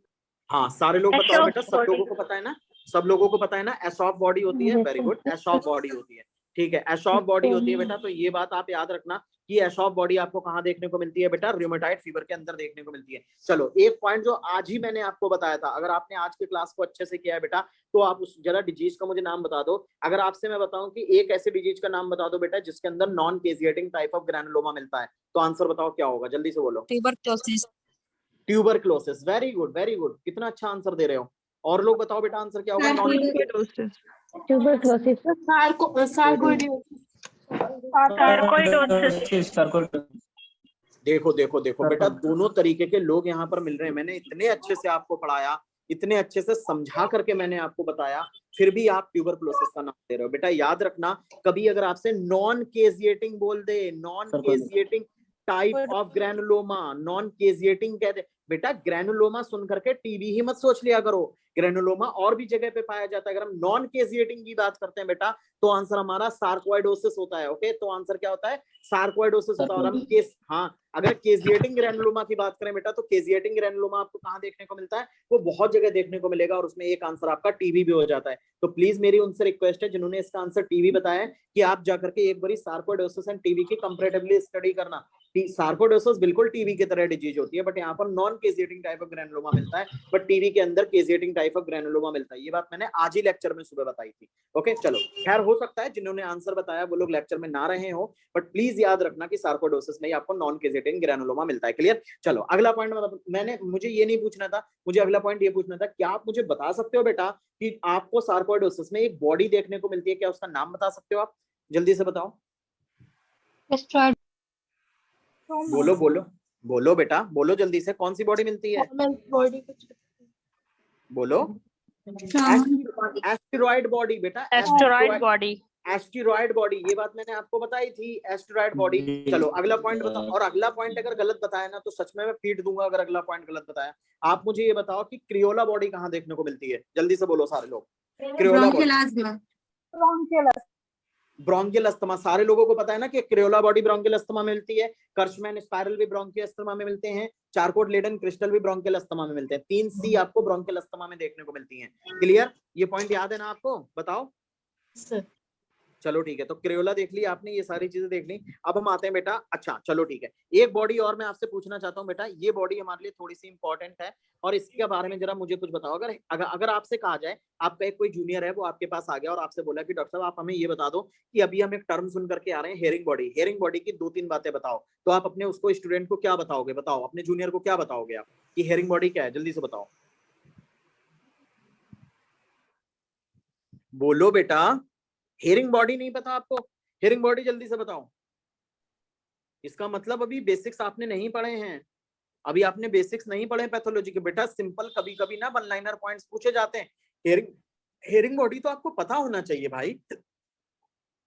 हाँ सारे लोग बताओ एशॉफ बेटा, सब बॉडी। लोगों को पता है ना? सब लोगों को पता है ना? एशॉफ बॉडी होती है। Yes, very sir. Good, Aschoff body होती है। ठीक है, एशॉफ बॉडी होती है बेटा। तो ये बात आप याद रखना कि एशॉफ बॉडी आपको कहाँ देखने को मिलती है बेटा? रूमेटाइड फीवर के अंदर देखने को मिलती है। चलो एक पॉइंट जो आज ही मैंने आपको बताया था, अगर आपने आज की क्लास को अच्छे से किया है बेटा तो आप उस जरा डिजीज का मुझे नाम बता दो। अगर आपसे मैं बताऊं कि एक ऐसी डिजीज का नाम बता दो बेटा जिसके अंदर non caseating type of granuloma मिलता है, तो आंसर बताओ क्या होगा? जल्दी से बोलो। Tuberculosis. Tuberculosis. Very good, very good, कितना अच्छा आंसर दे रहे हो। और लोग बताओ बेटा आंसर क्या होगा? ट्यूबरक्लोसिस। देखो देखो देखो बेटा, दोनों तरीके के लोग यहाँ पर मिल रहे हैं। मैंने इतने अच्छे से आपको पढ़ाया, इतने अच्छे से समझा करके मैंने आपको बताया, फिर भी आप ट्यूबरक्लोसिस का नाम दे रहे हो। बेटा याद रखना, कभी अगर आपसे नॉन केजिएटिंग बोल दे, non caseating type of granuloma, non caseating कह दे बेटा, ग्रैनुलोमा सुन करके टीबी ही मत सोच लिया करो। ग्रैनुलोमा और भी जगह पे पाया जाता है। अगर हम नॉन केजिएटिंग की बात करते हैं बेटा तो आंसर हमारा सार्कोइडोसिस होता है। ओके, तो आंसर क्या होता है? सार्कोइडोसिस होता है। और हम केस अगर केजिएटिंग ग्रैनुलोमा की बात करें बेटा तो केजिएटिंग ग्रैनुलोमा आपको कहाँ देखने को मिलता है? वो बहुत जगह देखने को मिलेगा, और उसमें एक आंसर आपका टीबी भी हो जाता है। तो प्लीज मेरी उनसे रिक्वेस्ट है जिन्होंने इसका आंसर टीबी बताया है कि आप जाकर के एक बारी सार्कोइडोसिस एंड टीबी की कंपैरेटिवली स्टडी करना। सार्कोइडोसिस बिल्कुल टीबी की तरह डिजीज होती है, बट यहाँ पर non caseating type of granuloma मिलता है, बट टीबी के अंदर caseating type type of granuloma मिलता है। ये बात मैंने आज ही लेक्चर में सुबह बताई थी। ओके चलो, खैर हो सकता है जिन्होंने आंसर बताया वो लोग लेक्चर में ना रहे हो, बट प्लीज याद रखना कि सार्कोइडोसिस में ही आपको नॉन क्विजिटिन ग्रेनुलोमा मिलता है। क्लियर? चलो अगला पॉइंट मैंने मुझे ये नहीं पूछना था, मुझे अगला पॉइंट ये पूछना था, क्या आप मुझे बता सकते हो बेटा कि आपको सार्कोइडोसिस में एक बॉडी देखने को मिलती है, क्या उसका नाम बता सकते हो आप? जल्दी से बताओ, बोलो बोलो बोलो बेटा, बोलो जल्दी से, कौन सी बॉडी मिलती है? बोलो। एस्टेरॉइड बॉडी बेटा, एस्टेरॉइड बॉडी। एस्टेरॉइड बॉडी, ये बात मैंने आपको बताई थी, एस्टेरॉइड बॉडी। चलो अगला पॉइंट बताओ, और अगला पॉइंट अगर गलत बताया ना तो सच में मैं पीट दूंगा अगर अगला पॉइंट गलत बताया। आप मुझे ये बताओ कि क्रियोला बॉडी कहाँ देखने को मिलती है? जल्दी से बोलो सारे लोग। क्रियोला बॉडी, ब्रोंकियल अस्थमा, सारे लोगों को पता है ना कि क्रियोला बॉडी ब्रोंकियल अस्थमा में मिलती है। कर्शमैन स्पाइरल भी ब्रोंकियल अस्थमा में मिलते हैं, चारकोट लेडन क्रिस्टल भी ब्रोंकियल अस्थमा में मिलते हैं। 3 सी आपको ब्रोंकियल अस्थमा में देखने को मिलती हैं। क्लियर? ये पॉइंट याद है ना आपको? बताओ। चलो ठीक है, तो क्रियोला देख ली आपने, ये सारी चीजें देख ली। अब हम आते हैं बेटा, अच्छा चलो ठीक है, एक बॉडी और मैं आपसे पूछना चाहता हूँ बेटा, ये बॉडी हमारे लिए थोड़ी सी इंपॉर्टेंट है और इसके बारे में जरा मुझे कुछ बताओ। अगर आपसे कहा जाए, आपका एक कोई जूनियर है वो आपके पास आ गया और आपसे बोला कि डॉक्टर साहब आप हमें ये बता दो कि अभी हम एक टर्म सुन करके आ रहे हैं हेयरिंग बॉडी, हेयरिंग बॉडी की 2-3 बातें बताओ, तो आप अपने उसको स्टूडेंट को क्या बताओगे? बताओ, अपने जूनियर को क्या बताओगे आप कि हेयरिंग बॉडी क्या है? जल्दी से बताओ, बोलो बेटा। हेयरिंग बॉडी नहीं पता आपको? हेयरिंग बॉडी जल्दी से बताओ। इसका मतलब अभी बेसिक्स आपने नहीं पढ़े हैं, अभी आपने बेसिक्स नहीं पढ़े पैथोलॉजी के। बेटा सिंपल कभी कभी ना वन लाइनर पॉइंट्स पूछे जाते हैं। हेयरिंग बॉडी तो आपको पता होना चाहिए भाई।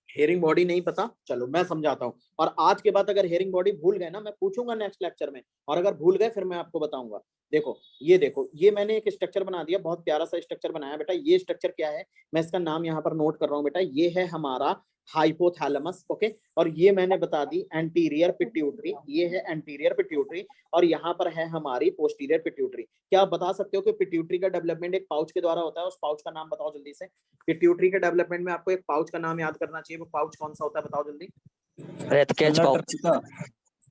हेयरिंग बॉडी नहीं पता, चलो मैं समझाता हूँ। और आज के बाद अगर हेयरिंग बॉडी भूल गए ना, मैं पूछूंगा नेक्स्ट लेक्चर में, और अगर भूल गए फिर मैं आपको बताऊंगा। देखो, ये मैंने एक स्ट्रक्चर बना दिया, बहुत प्यारा सा स्ट्रक्चर बनाया बेटा। ये स्ट्रक्चर क्या है, मैं इसका नाम यहाँ पर नोट कर रहा हूँ बेटा। ये है हमारा हाइपोथैलेमस, ओके, और ये मैंने बता दी एंटीरियर पिट्यूटरी, ये है एंटीरियर पिट्यूटरी, और यहाँ पर है हमारी पोस्टीरियर पिट्यूटरी। क्या आप बता सकते हो कि पिट्यूटरी का डेवलपमेंट एक पाउच के द्वारा होता है? उस पाउच का नाम बताओ जल्दी से। पिट्यूटरी के डेवलपमेंट में आपको एक पाउच का नाम याद करना चाहिए, वो पाउच कौन सा होता है? बताओ जल्दी। Rathke's pouch.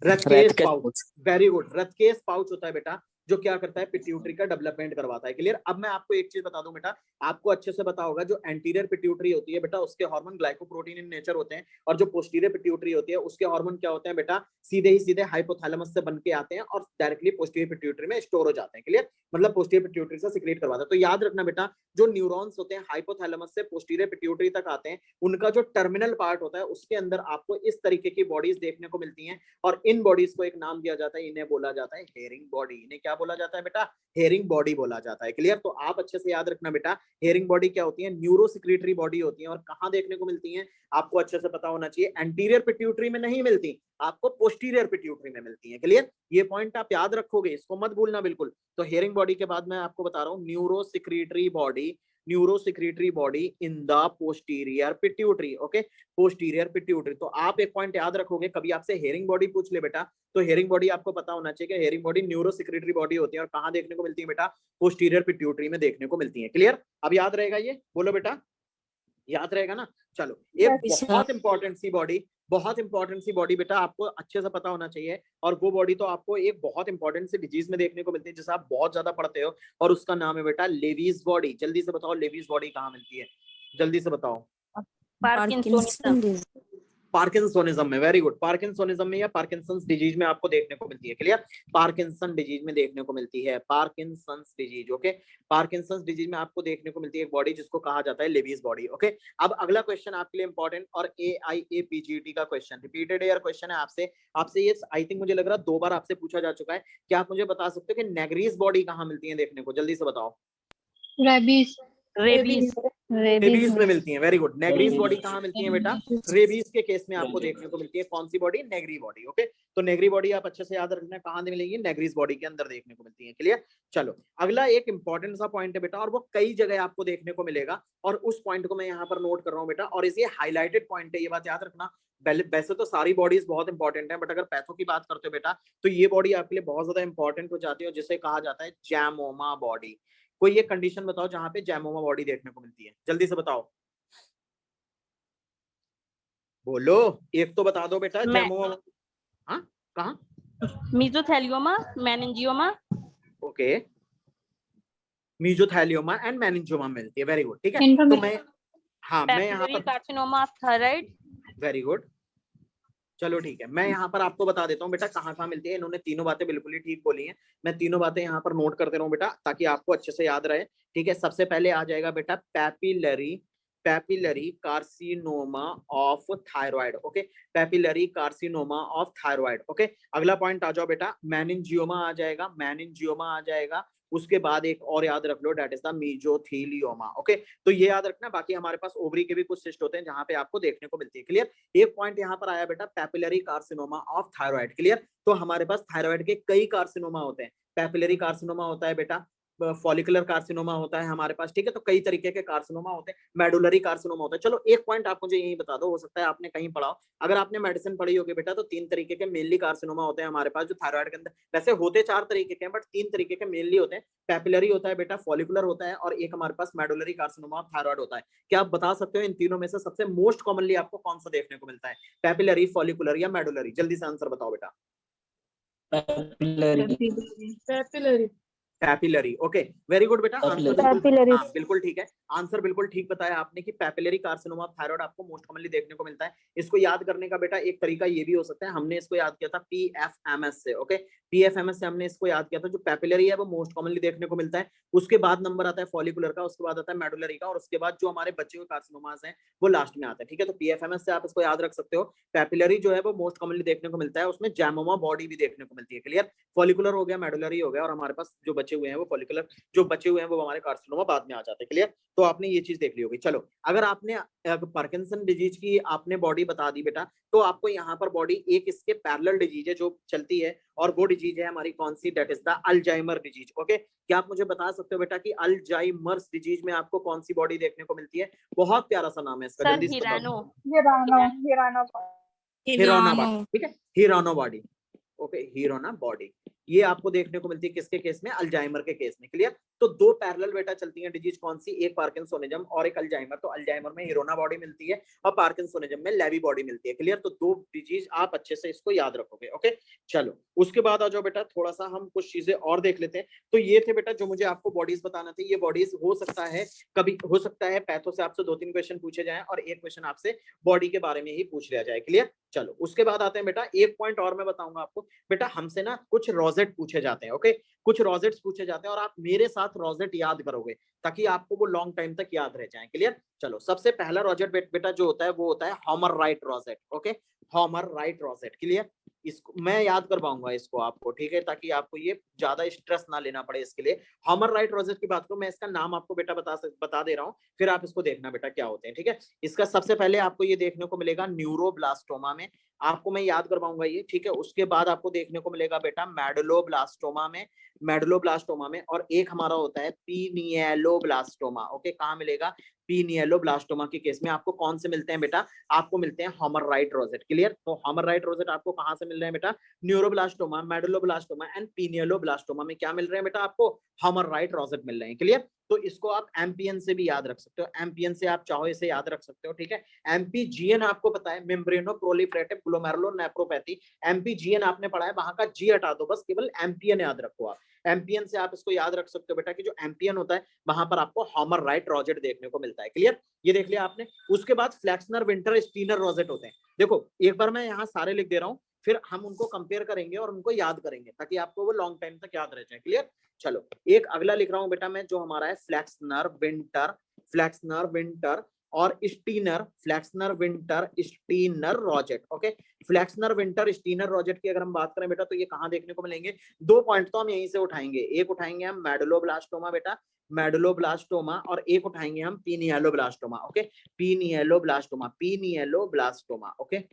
Rathke's pouch, very good, Rathke's pouch होता है बेटा, जो क्या करता है, पिट्यूटरी का डेवलपमेंट करवाता है। क्लियर? अब मैं आपको एक चीज बता दूं बेटा, आपको अच्छे से पता होगा, जो एंटीरियर पिट्यूटरी होती है बेटा उसके हार्मोन ग्लाइकोप्रोटीन इन नेचर होते हैं, और जो पोस्टीरियर पिट्यूटरी होती है उसके हार्मोन क्या होते हैं बेटा, सीधे हाइपोथैलेमस से बन के आते हैं और डायरेक्टली पोस्टीरियर पिट्यूटरी में स्टोर हो जाते हैं। क्लियर? मतलब पोस्टीरियर पिट्यूटरी से सिक्रेट करवाता है। तो याद रखना बेटा, जो न्यूरॉन्स होते हैं हाइपोथैलेमस से पोस्टीरियर पिट्यूटरी तक आते हैं, उनका जो टर्मिनल पार्ट होता है उसके अंदर आपको इस तरीके की बॉडीज देखने को मिलती हैं, और इन बॉडीज को एक नाम दिया जाता है, इन्हें बोला जाता है हेयरिंग बॉडी। इन्हें क्या बोला जाता है बेटा? हेयरिंग बॉडी बोला जाता है। क्लियर? तो आप अच्छे से याद रखना बेटा, हेयरिंग बॉडी क्या होती है, न्यूरोसिक्रेटरी बॉडी होती है, और कहां देखने को मिलती है आपको अच्छे से पता होना चाहिए। एंटीरियर पिट्यूटरी में नहीं मिलती, आपको पोस्टीरियर पिट्यूटरी में मिलती है। क्लियर? ये पॉइंट आप याद रखोगे, इसको मत भूलना बिल्कुल। तो हेयरिंग बॉडी के बाद मैं आपको बता रहा हूँ neurosecretory body in the posterior pituitary. Okay, posterior pituitary. तो आप एक पॉइंट याद रखोगे, कभी आपसे हेयरिंग बॉडी पूछ ले बेटा, तो हेयरिंग बॉडी आपको पता होना चाहिए कि हेयरिंग बॉडी न्यूरोसिक्रेटरी बॉडी होती है, और कहां देखने को मिलती है बेटा? पोस्टीरियर पिट्यूटरी में देखने को मिलती है। क्लियर? अब याद रहेगा ये? बोलो बेटा, याद रहेगा ना? चलो, एक बहुत इंपॉर्टेंट सी बॉडी बेटा आपको अच्छे से पता होना चाहिए, और वो बॉडी तो आपको एक बहुत इंपॉर्टेंट सी डिजीज में देखने को मिलती है जिसे आप बहुत ज्यादा पढ़ते हो, और उसका नाम है बेटा लेवीज बॉडी। जल्दी से बताओ, लेवीज बॉडी कहाँ मिलती है? जल्दी से बताओ। पार्किंसोनिज्म में, वेरी गुड, पार्किंसोनिज्म में या पार्किंसंस डिजीज में आपको देखने को मिलती है। क्लियर? पार्किंसन डिजीज में देखने को मिलती है, Parkinson's disease. Okay, Parkinson's disease में आपको देखने को मिलती है एक बॉडी जिसको कहा जाता है लेवीज बॉडी। ओके, अब अगला क्वेश्चन आपके लिए इंपॉर्टेंट और AIAPGT का क्वेश्चन, रिपीटेड एयर क्वेश्चन है आपसे ये आई थिंक मुझे लग रहा है 2 बार आपसे पूछा जा चुका है। क्या आप मुझे बता सकते हो कि नेग्रीज बॉडी कहाँ मिलती है देखने को? जल्दी से बताओ। रेबीज में मिलती है, वेरी गुड। नेग्रीज बॉडी कहाँ मिलती है बेटा? रेबीज के केस में आपको देखने को मिलती है। कौन सी बॉडी? Negri body. ओके, तो नेग्री बॉडी आप अच्छे से याद रखना, कहाँ मिलेगी? नेग्रीज बॉडी के अंदर देखने को मिलती है। क्लियर? चलो, अगला एक इंपॉर्टेंट सा पॉइंट है बेटा, और वो कई जगह आपको देखने को मिलेगा, और उस पॉइंट को मैं यहाँ पर नोट कर रहा हूँ बेटा, और इसे हाईलाइटेड पॉइंट है, ये बात याद रखना। वैसे तो सारी बॉडीज बहुत इंपॉर्टेंट है, बट अगर पैथो की बात करते हो बेटा, तो ये बॉडी आपके लिए बहुत ज्यादा इंपॉर्टेंट हो जाती है, जिसे कहा जाता है जैमोमा बॉडी। कोई एक कंडीशन बताओ जहां पे जैमोमा बॉडी देखने को मिलती है? जल्दी से बताओ, बोलो, एक तो बता दो बेटा। जैमोमा, हाँ कहाँ? Mesothelioma, meningioma. Okay, mesothelioma and meningioma मिलती है। वेरी गुड, ठीक है। तो Endometrium. मैं मैं यहाँ Papillary पर carcinoma of thyroid. Very good, चलो ठीक है, मैं यहाँ पर आपको बता देता हूँ बेटा कहाँ कहाँ मिलती है। इन्होंने तीनों बातें बिल्कुल ही ठीक बोली हैं, मैं तीनों बातें यहाँ पर नोट करते रहूँ बेटा ताकि आपको अच्छे से याद रहे। ठीक है, सबसे पहले आ जाएगा बेटा papillary carcinoma of thyroid. Okay, papillary carcinoma of thyroid. Okay, अगला पॉइंट आ जाओ बेटा, मेनिंजियोमा आ जाएगा। उसके बाद एक और याद रख लो, डेट इज द मीजोथीलियोमा। ओके, तो ये याद रखना। बाकी हमारे पास ओवरी के भी कुछ सिस्ट होते हैं जहां पे आपको देखने को मिलती है। क्लियर, एक पॉइंट यहाँ पर आया बेटा, papillary carcinoma of thyroid. Clear, तो हमारे पास थायराइड के कई कार्सिनोमा होते हैं। पैपिलरी कार्सिनोमा होता है बेटा, फॉलिकुलर कार्सिनोमा होता है हमारे पास। ठीक है, तो कई तरीके के कार्सिनोमा होते हैं, मेडुलरी कार्सिनोमा होता है। चलो एक पॉइंट आप मुझे यही बता दो, हो सकता है आपने कहीं पढ़ा हो, अगर आपने मेडिसिन पढ़ी होगी बेटा, तो 3 तरीके के मेनली कार्सिनोमा होते हैं हमारे पास जो थायराइड के अंदर। वैसे होते 4 तरीके के हैं, बट 3 तरीके के मेनली होते हैं। पैपिलरी होता है बेटा, फॉलिकुलर होता है, और एक हमारे पास मेडुलरी कार्सिनोमा ऑफ थायराइड होता है। क्या आप बता सकते हो इन तीनों में से सबसे मोस्ट कॉमनली आपको कौन सा देखने को मिलता है, पैपिलरी, फॉलिकुलर या मेडुलरी? जल्दी से आंसर बताओ बेटा। Papillary. Papillary. Okay, very good बेटा, आंसर Papillary. हाँ बिल्कुल ठीक है, आंसर बिल्कुल ठीक बताया आपने कि पैपिलरी कार्सिनोमा ऑफ थायराइड आपको मोस्ट कॉमनली देखने को मिलता है। इसको याद करने का बेटा एक तरीका ये भी हो सकता है, हमने इसको याद किया था पीएफएमएस से। ओके, पीएफएमएस से हमने इसको याद किया था। जो पैपिलरी है वो मोस्ट कॉमनली देखने को मिलता है, उसके बाद नंबर आता है फॉलिकुलर का, उसके बाद आता है मेडुलरी का, और उसके बाद जो हमारे बच्चे हुए कार्सिनोमास हैं वो लास्ट में आता है। ठीक है, तो पीएफएमएस से आप इसको याद रख सकते हो। पैपिलरी जो है वो मोस्ट कॉमनली देखने को मिलता है, उसमें जैमोमा बॉडी भी देखने को मिलती है। क्लियर, फॉलिकुलर हो गया, मेडुलरी हो गया, और हमारे पास जो बचे हुए हैं वो फॉलिकुलर, जो बचे हुए हैं वो हमारे कार्सिनोमा बाद में आ जाते हैं। क्लियर, तो आपने ये चीज देख ली होगी। चलो, अगर आपने पार्किंसन डिजीज की आपने बॉडी बता दी बेटा, तो आपको यहाँ पर बॉडी एक इसके पैरेलल डिजीज है जो चलती है, और वो डिजीज है हमारी कौन सी, that is the Alzheimer disease. Okay, क्या आप मुझे बता सकते हो बेटा कि अल्जाइमर्स डिजीज में आपको कौन सी बॉडी देखने को मिलती है? बहुत प्यारा सा नाम है इसका, Sir, जल्दी से बताओ। Hirano. हिराना बॉडी। ठीक है, हिरानो बॉडी। ओके, हीरोना बॉडी, ये आपको देखने को मिलती है किसके केस में, अल्जाइमर के केस में। क्लियर, तो 2 पैरेलल बेटा चलती हैं डिजीज, कौन सी, एक पार्किंसोनिज्म और एक अल्जाइमर। तो अल्जाइमर में हीरोना बॉडी मिलती है और पार्किंसोनिज्म में लेवी बॉडी मिलती है। क्लियर, तो 2 डिजीज आप अच्छे से इसको याद रखोगे। ओके, चलो उसके बाद आ जाओ बेटा, थोड़ा सा हम कुछ चीजें और देख लेते हैं। तो ये थे बेटा जो मुझे आपको बॉडीज बताना थे। ये बॉडीज हो सकता है कभी, हो सकता है पैथो से आपसे 2-3 क्वेश्चन पूछे जाएं और एक क्वेश्चन आपसे बॉडी के बारे में ही पूछ लिया जाए। क्लियर, चलो उसके बाद आते हैं बेटा, एक पॉइंट और मैं बताऊंगा आपको बेटा, हमसे ना कुछ रोजेट पूछे जाते हैं। ओके, कुछ रोजेट्स पूछे जाते हैं और आप मेरे साथ रोजेट याद करोगे ताकि आपको वो लॉन्ग टाइम तक याद रह जाए। क्लियर, चलो सबसे पहला रोजेट बेटा जो होता है वो होता है Homer Wright rosette. Okay, Homer Wright rosette. Clear, इसको मैं याद करवाऊंगा इसको आपको, ठीक है, ताकि आपको ये ज्यादा स्ट्रेस ना लेना पड़े इसके लिए। हॉमर राइट रोजेट की बात करूं, मैं इसका नाम आपको बेटा बता दे रहा हूं, फिर आप इसको देखना बेटा क्या होते हैं। ठीक है, इसका सबसे पहले आपको ये देखने को मिलेगा न्यूरोब्लास्टोमा में, आपको मैं याद करवाऊंगा ये। ठीक है, उसके बाद आपको देखने को मिलेगा बेटा मेडुलोब्लास्टोमा में, और एक हमारा होता है पीनियलोब्लास्टोमा। ओके, कहाँ मिलेगा, पीनियलोब्लास्टोमा के केस में आपको कौन से मिलते हैं बेटा, आपको मिलते हैं हॉमर राइट रोजेट। क्लियर, तो हॉमर राइट रोजेट आपको कहाँ से मिल रहे हैं बेटा, न्यूरोब्लास्टोमा, मेडुलोब्लास्टोमा एंड पीनियलोब्लास्टोमा में क्या मिल रहे हैं बेटा, आपको हॉमर राइट रोजेट मिल रहे हैं। क्लियर, तो इसको आप एमपीएन से भी याद रख सकते हो, एमपीएन से आप चाहो इसे याद रख सकते हो। ठीक है, एमपीजीएन आपको पता है, मेम्ब्रेनो प्रोलिफरेटिव ग्लोमेरुलोनेफ्रोपैथी, एमपीजीएन आपने पढ़ा है, वहां का जी हटा दो, बस केवल एमपीएन याद रखो आप। एमपीएन से आप इसको याद रख सकते हो बेटा कि जो एमपीएन होता है वहां पर आपको हॉमर राइट रोजेट देखने को मिलता है। क्लियर, ये देख लिया आपने। उसके बाद फ्लेक्सनर विंटर स्टीनर रोजेट होते हैं। देखो एक बार मैं यहाँ सारे लिख दे रहा हूँ, फिर हम उनको कंपेयर करेंगे और उनको याद करेंगे ताकि आपको वो लॉन्ग टाइम तक याद रह जाए। क्लियर, चलो एक अगला लिख रहा हूं बेटा मैं, जो हमारा है फ्लेक्सनर विंटर और Steiner, Flexner Wintersteiner rosette. Okay, Flexner Wintersteiner rosette की अगर हम बात करें बेटा, तो ये कहाँ देखने को मिलेंगे, 2 पॉइंट तो हम यहीं से उठाएंगे, एक उठाएंगे हम मेडुलोब्लास्टोमा बेटा, मेडुलोब्लास्टोमा, और एक उठाएंगे हम पीनियलोब्लास्टोमा। ओके, पीनियलोब्लास्टोमा। ओके,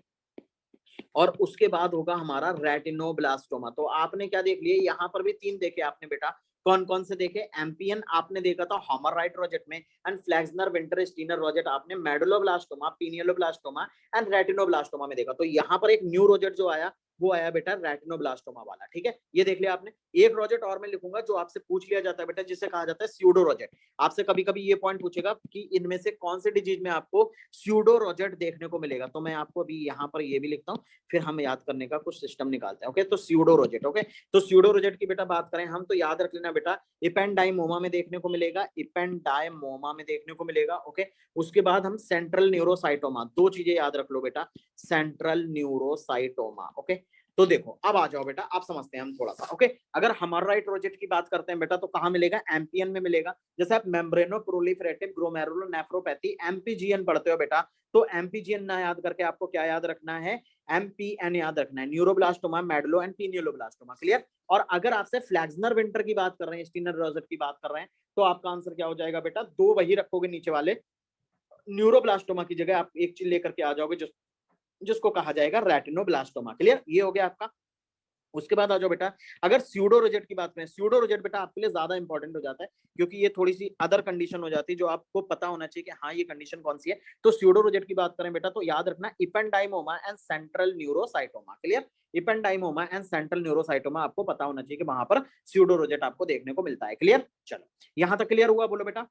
और उसके बाद होगा हमारा रेटिनोब्लास्टोमा। तो आपने क्या देख लिया, यहाँ पर भी 3 देखे आपने बेटा, कौन कौन से देखे, एमपीएन आपने देखा था हॉमर राइट रोजेट में, एंड फ्लेक्सनर विंटर स्टीनर रोजेट आपने मेडुलोब्लास्टोमा, पीनियलोब्लास्टोमा एंड रेटिनोब्लास्टोमा में देखा। तो यहाँ पर एक न्यू रोजेट जो आया वो आया बेटा रेटिनोब्लास्टोमा वाला। ठीक है, ये देख लिया आपने। एक रोजेट और मैं लिखूंगा जो आपसे पूछ लिया जाता है बेटा, जिसे कहा जाता है स्यूडो रोजेट। आपसे कभी कभी ये पॉइंट पूछेगा कि इनमें से कौन से डिजीज में आपको स्यूडो रोजेट देखने को मिलेगा, तो मैं आपको अभी यहाँ पर ये भी लिखता हूँ, फिर हम याद करने का कुछ सिस्टम निकालते हैं। ओके, तो स्यूडो रोजेट। ओके, तो स्यूडो रोजेट की बेटा बात करें हम, तो याद रख लेना बेटा इपेंडाइमोमा में देखने को मिलेगा, इपेंडाइमोमा में देखने को मिलेगा। ओके, उसके बाद हम सेंट्रल न्यूरोसाइटोमा, दो चीजें याद रख लो बेटा, सेंट्रल न्यूरोसाइटोमा। ओके, तो देखो अब आ जाओ बेटा, आप समझते हैं हम थोड़ा सा। ओके, अगर हमाराइट रोजेट की बात करते हैं बेटा, तो कहाँ मिलेगा? एमपीएन में मिलेगा। जैसे आप मेम्ब्रेनो प्रोलिफरेटिव ग्लोमेरुलोनेफ्रोपैथी एमपीजीएन पढ़ते हो बेटा, तो एमपीजीएन ना याद करके आपको क्या याद रखना है? एमपीएन याद रखना है, न्यूरोब्लास्टोमा, मेडलो एंड पिनियोलोब्लास्टोमा। क्लियर? और अगर आपसे फ्लैक्सनर विंटर की बात कर रहे हैं, स्टीनर रोजेट की बात कर रहे हैं, तो आपका आंसर क्या हो जाएगा बेटा? दो वही रखोगे नीचे वाले, न्यूरोब्लास्टोमा की जगह आप एक चीज लेकर के आ जाओगे जिसको कहा जाएगा रेटिनोब्लास्टोमा। क्लियर? ये हो गया आपका। उसके बाद आ जाओ बेटा, अगर स्यूडो रोजेट की बात करें, स्यूडो रोजेट बेटा आपके लिए ज्यादा इंपॉर्टेंट हो जाता है, क्योंकि ये थोड़ी सी अदर कंडीशन हो जाती है जो आपको पता होना चाहिए कि हाँ ये कंडीशन कौन सी है। तो स्यूडो रोजेट की बात करें बेटा, तो याद रखना ependymoma and central neurocytoma. Clear? Ependymoma and central neurocytoma आपको पता होना चाहिए कि वहां पर स्यूडो रोजेट आपको देखने को मिलता है। क्लियर? चलो, यहां तक क्लियर हुआ? बोलो बेटा,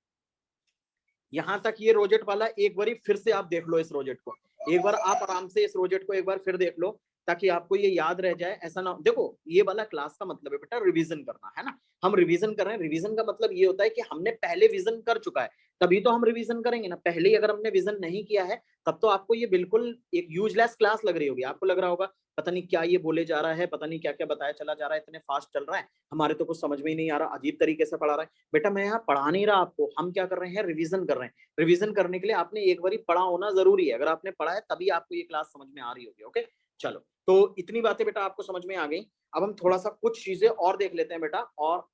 यहां तक ये रोजेट वाला एक बार फिर से आप देख लो, इस रोजेट को एक बार आप आराम से इस रोजेट को एक बार फिर देख लो, ताकि आपको ये याद रह जाए। ऐसा ना देखो, ये वाला क्लास का मतलब है बेटा रिवीजन करना, है ना? हम रिवीजन कर रहे हैं। रिवीजन का मतलब ये होता है कि हमने पहले विजन कर चुका है, तभी तो हम रिवीजन करेंगे ना। पहले ही अगर हमने विजन नहीं किया है, तब तो आपको ये बिल्कुल एक यूजलेस क्लास लग रही होगी। आपको लग रहा होगा पता नहीं क्या ये बोले जा रहा है, पता नहीं क्या क्या बताया चला जा रहा है, इतने फास्ट चल रहा है, हमारे तो कुछ समझ में ही नहीं आ रहा, अजीब तरीके से पढ़ा रहा है। बेटा मैं यहाँ पढ़ा नहीं रहा आपको, हम क्या कर रहे हैं? रिवीजन कर रहे हैं। रिवीजन करने के लिए आपने एक बार पढ़ा होना जरूरी है। अगर आपने पढ़ा है तभी आपको ये क्लास समझ में आ रही होगी। ओके, चलो, तो इतनी बातें बेटा आपको समझ में आ गई। अब हम थोड़ा सा कुछ चीजें और देख लेते हैं बेटा, और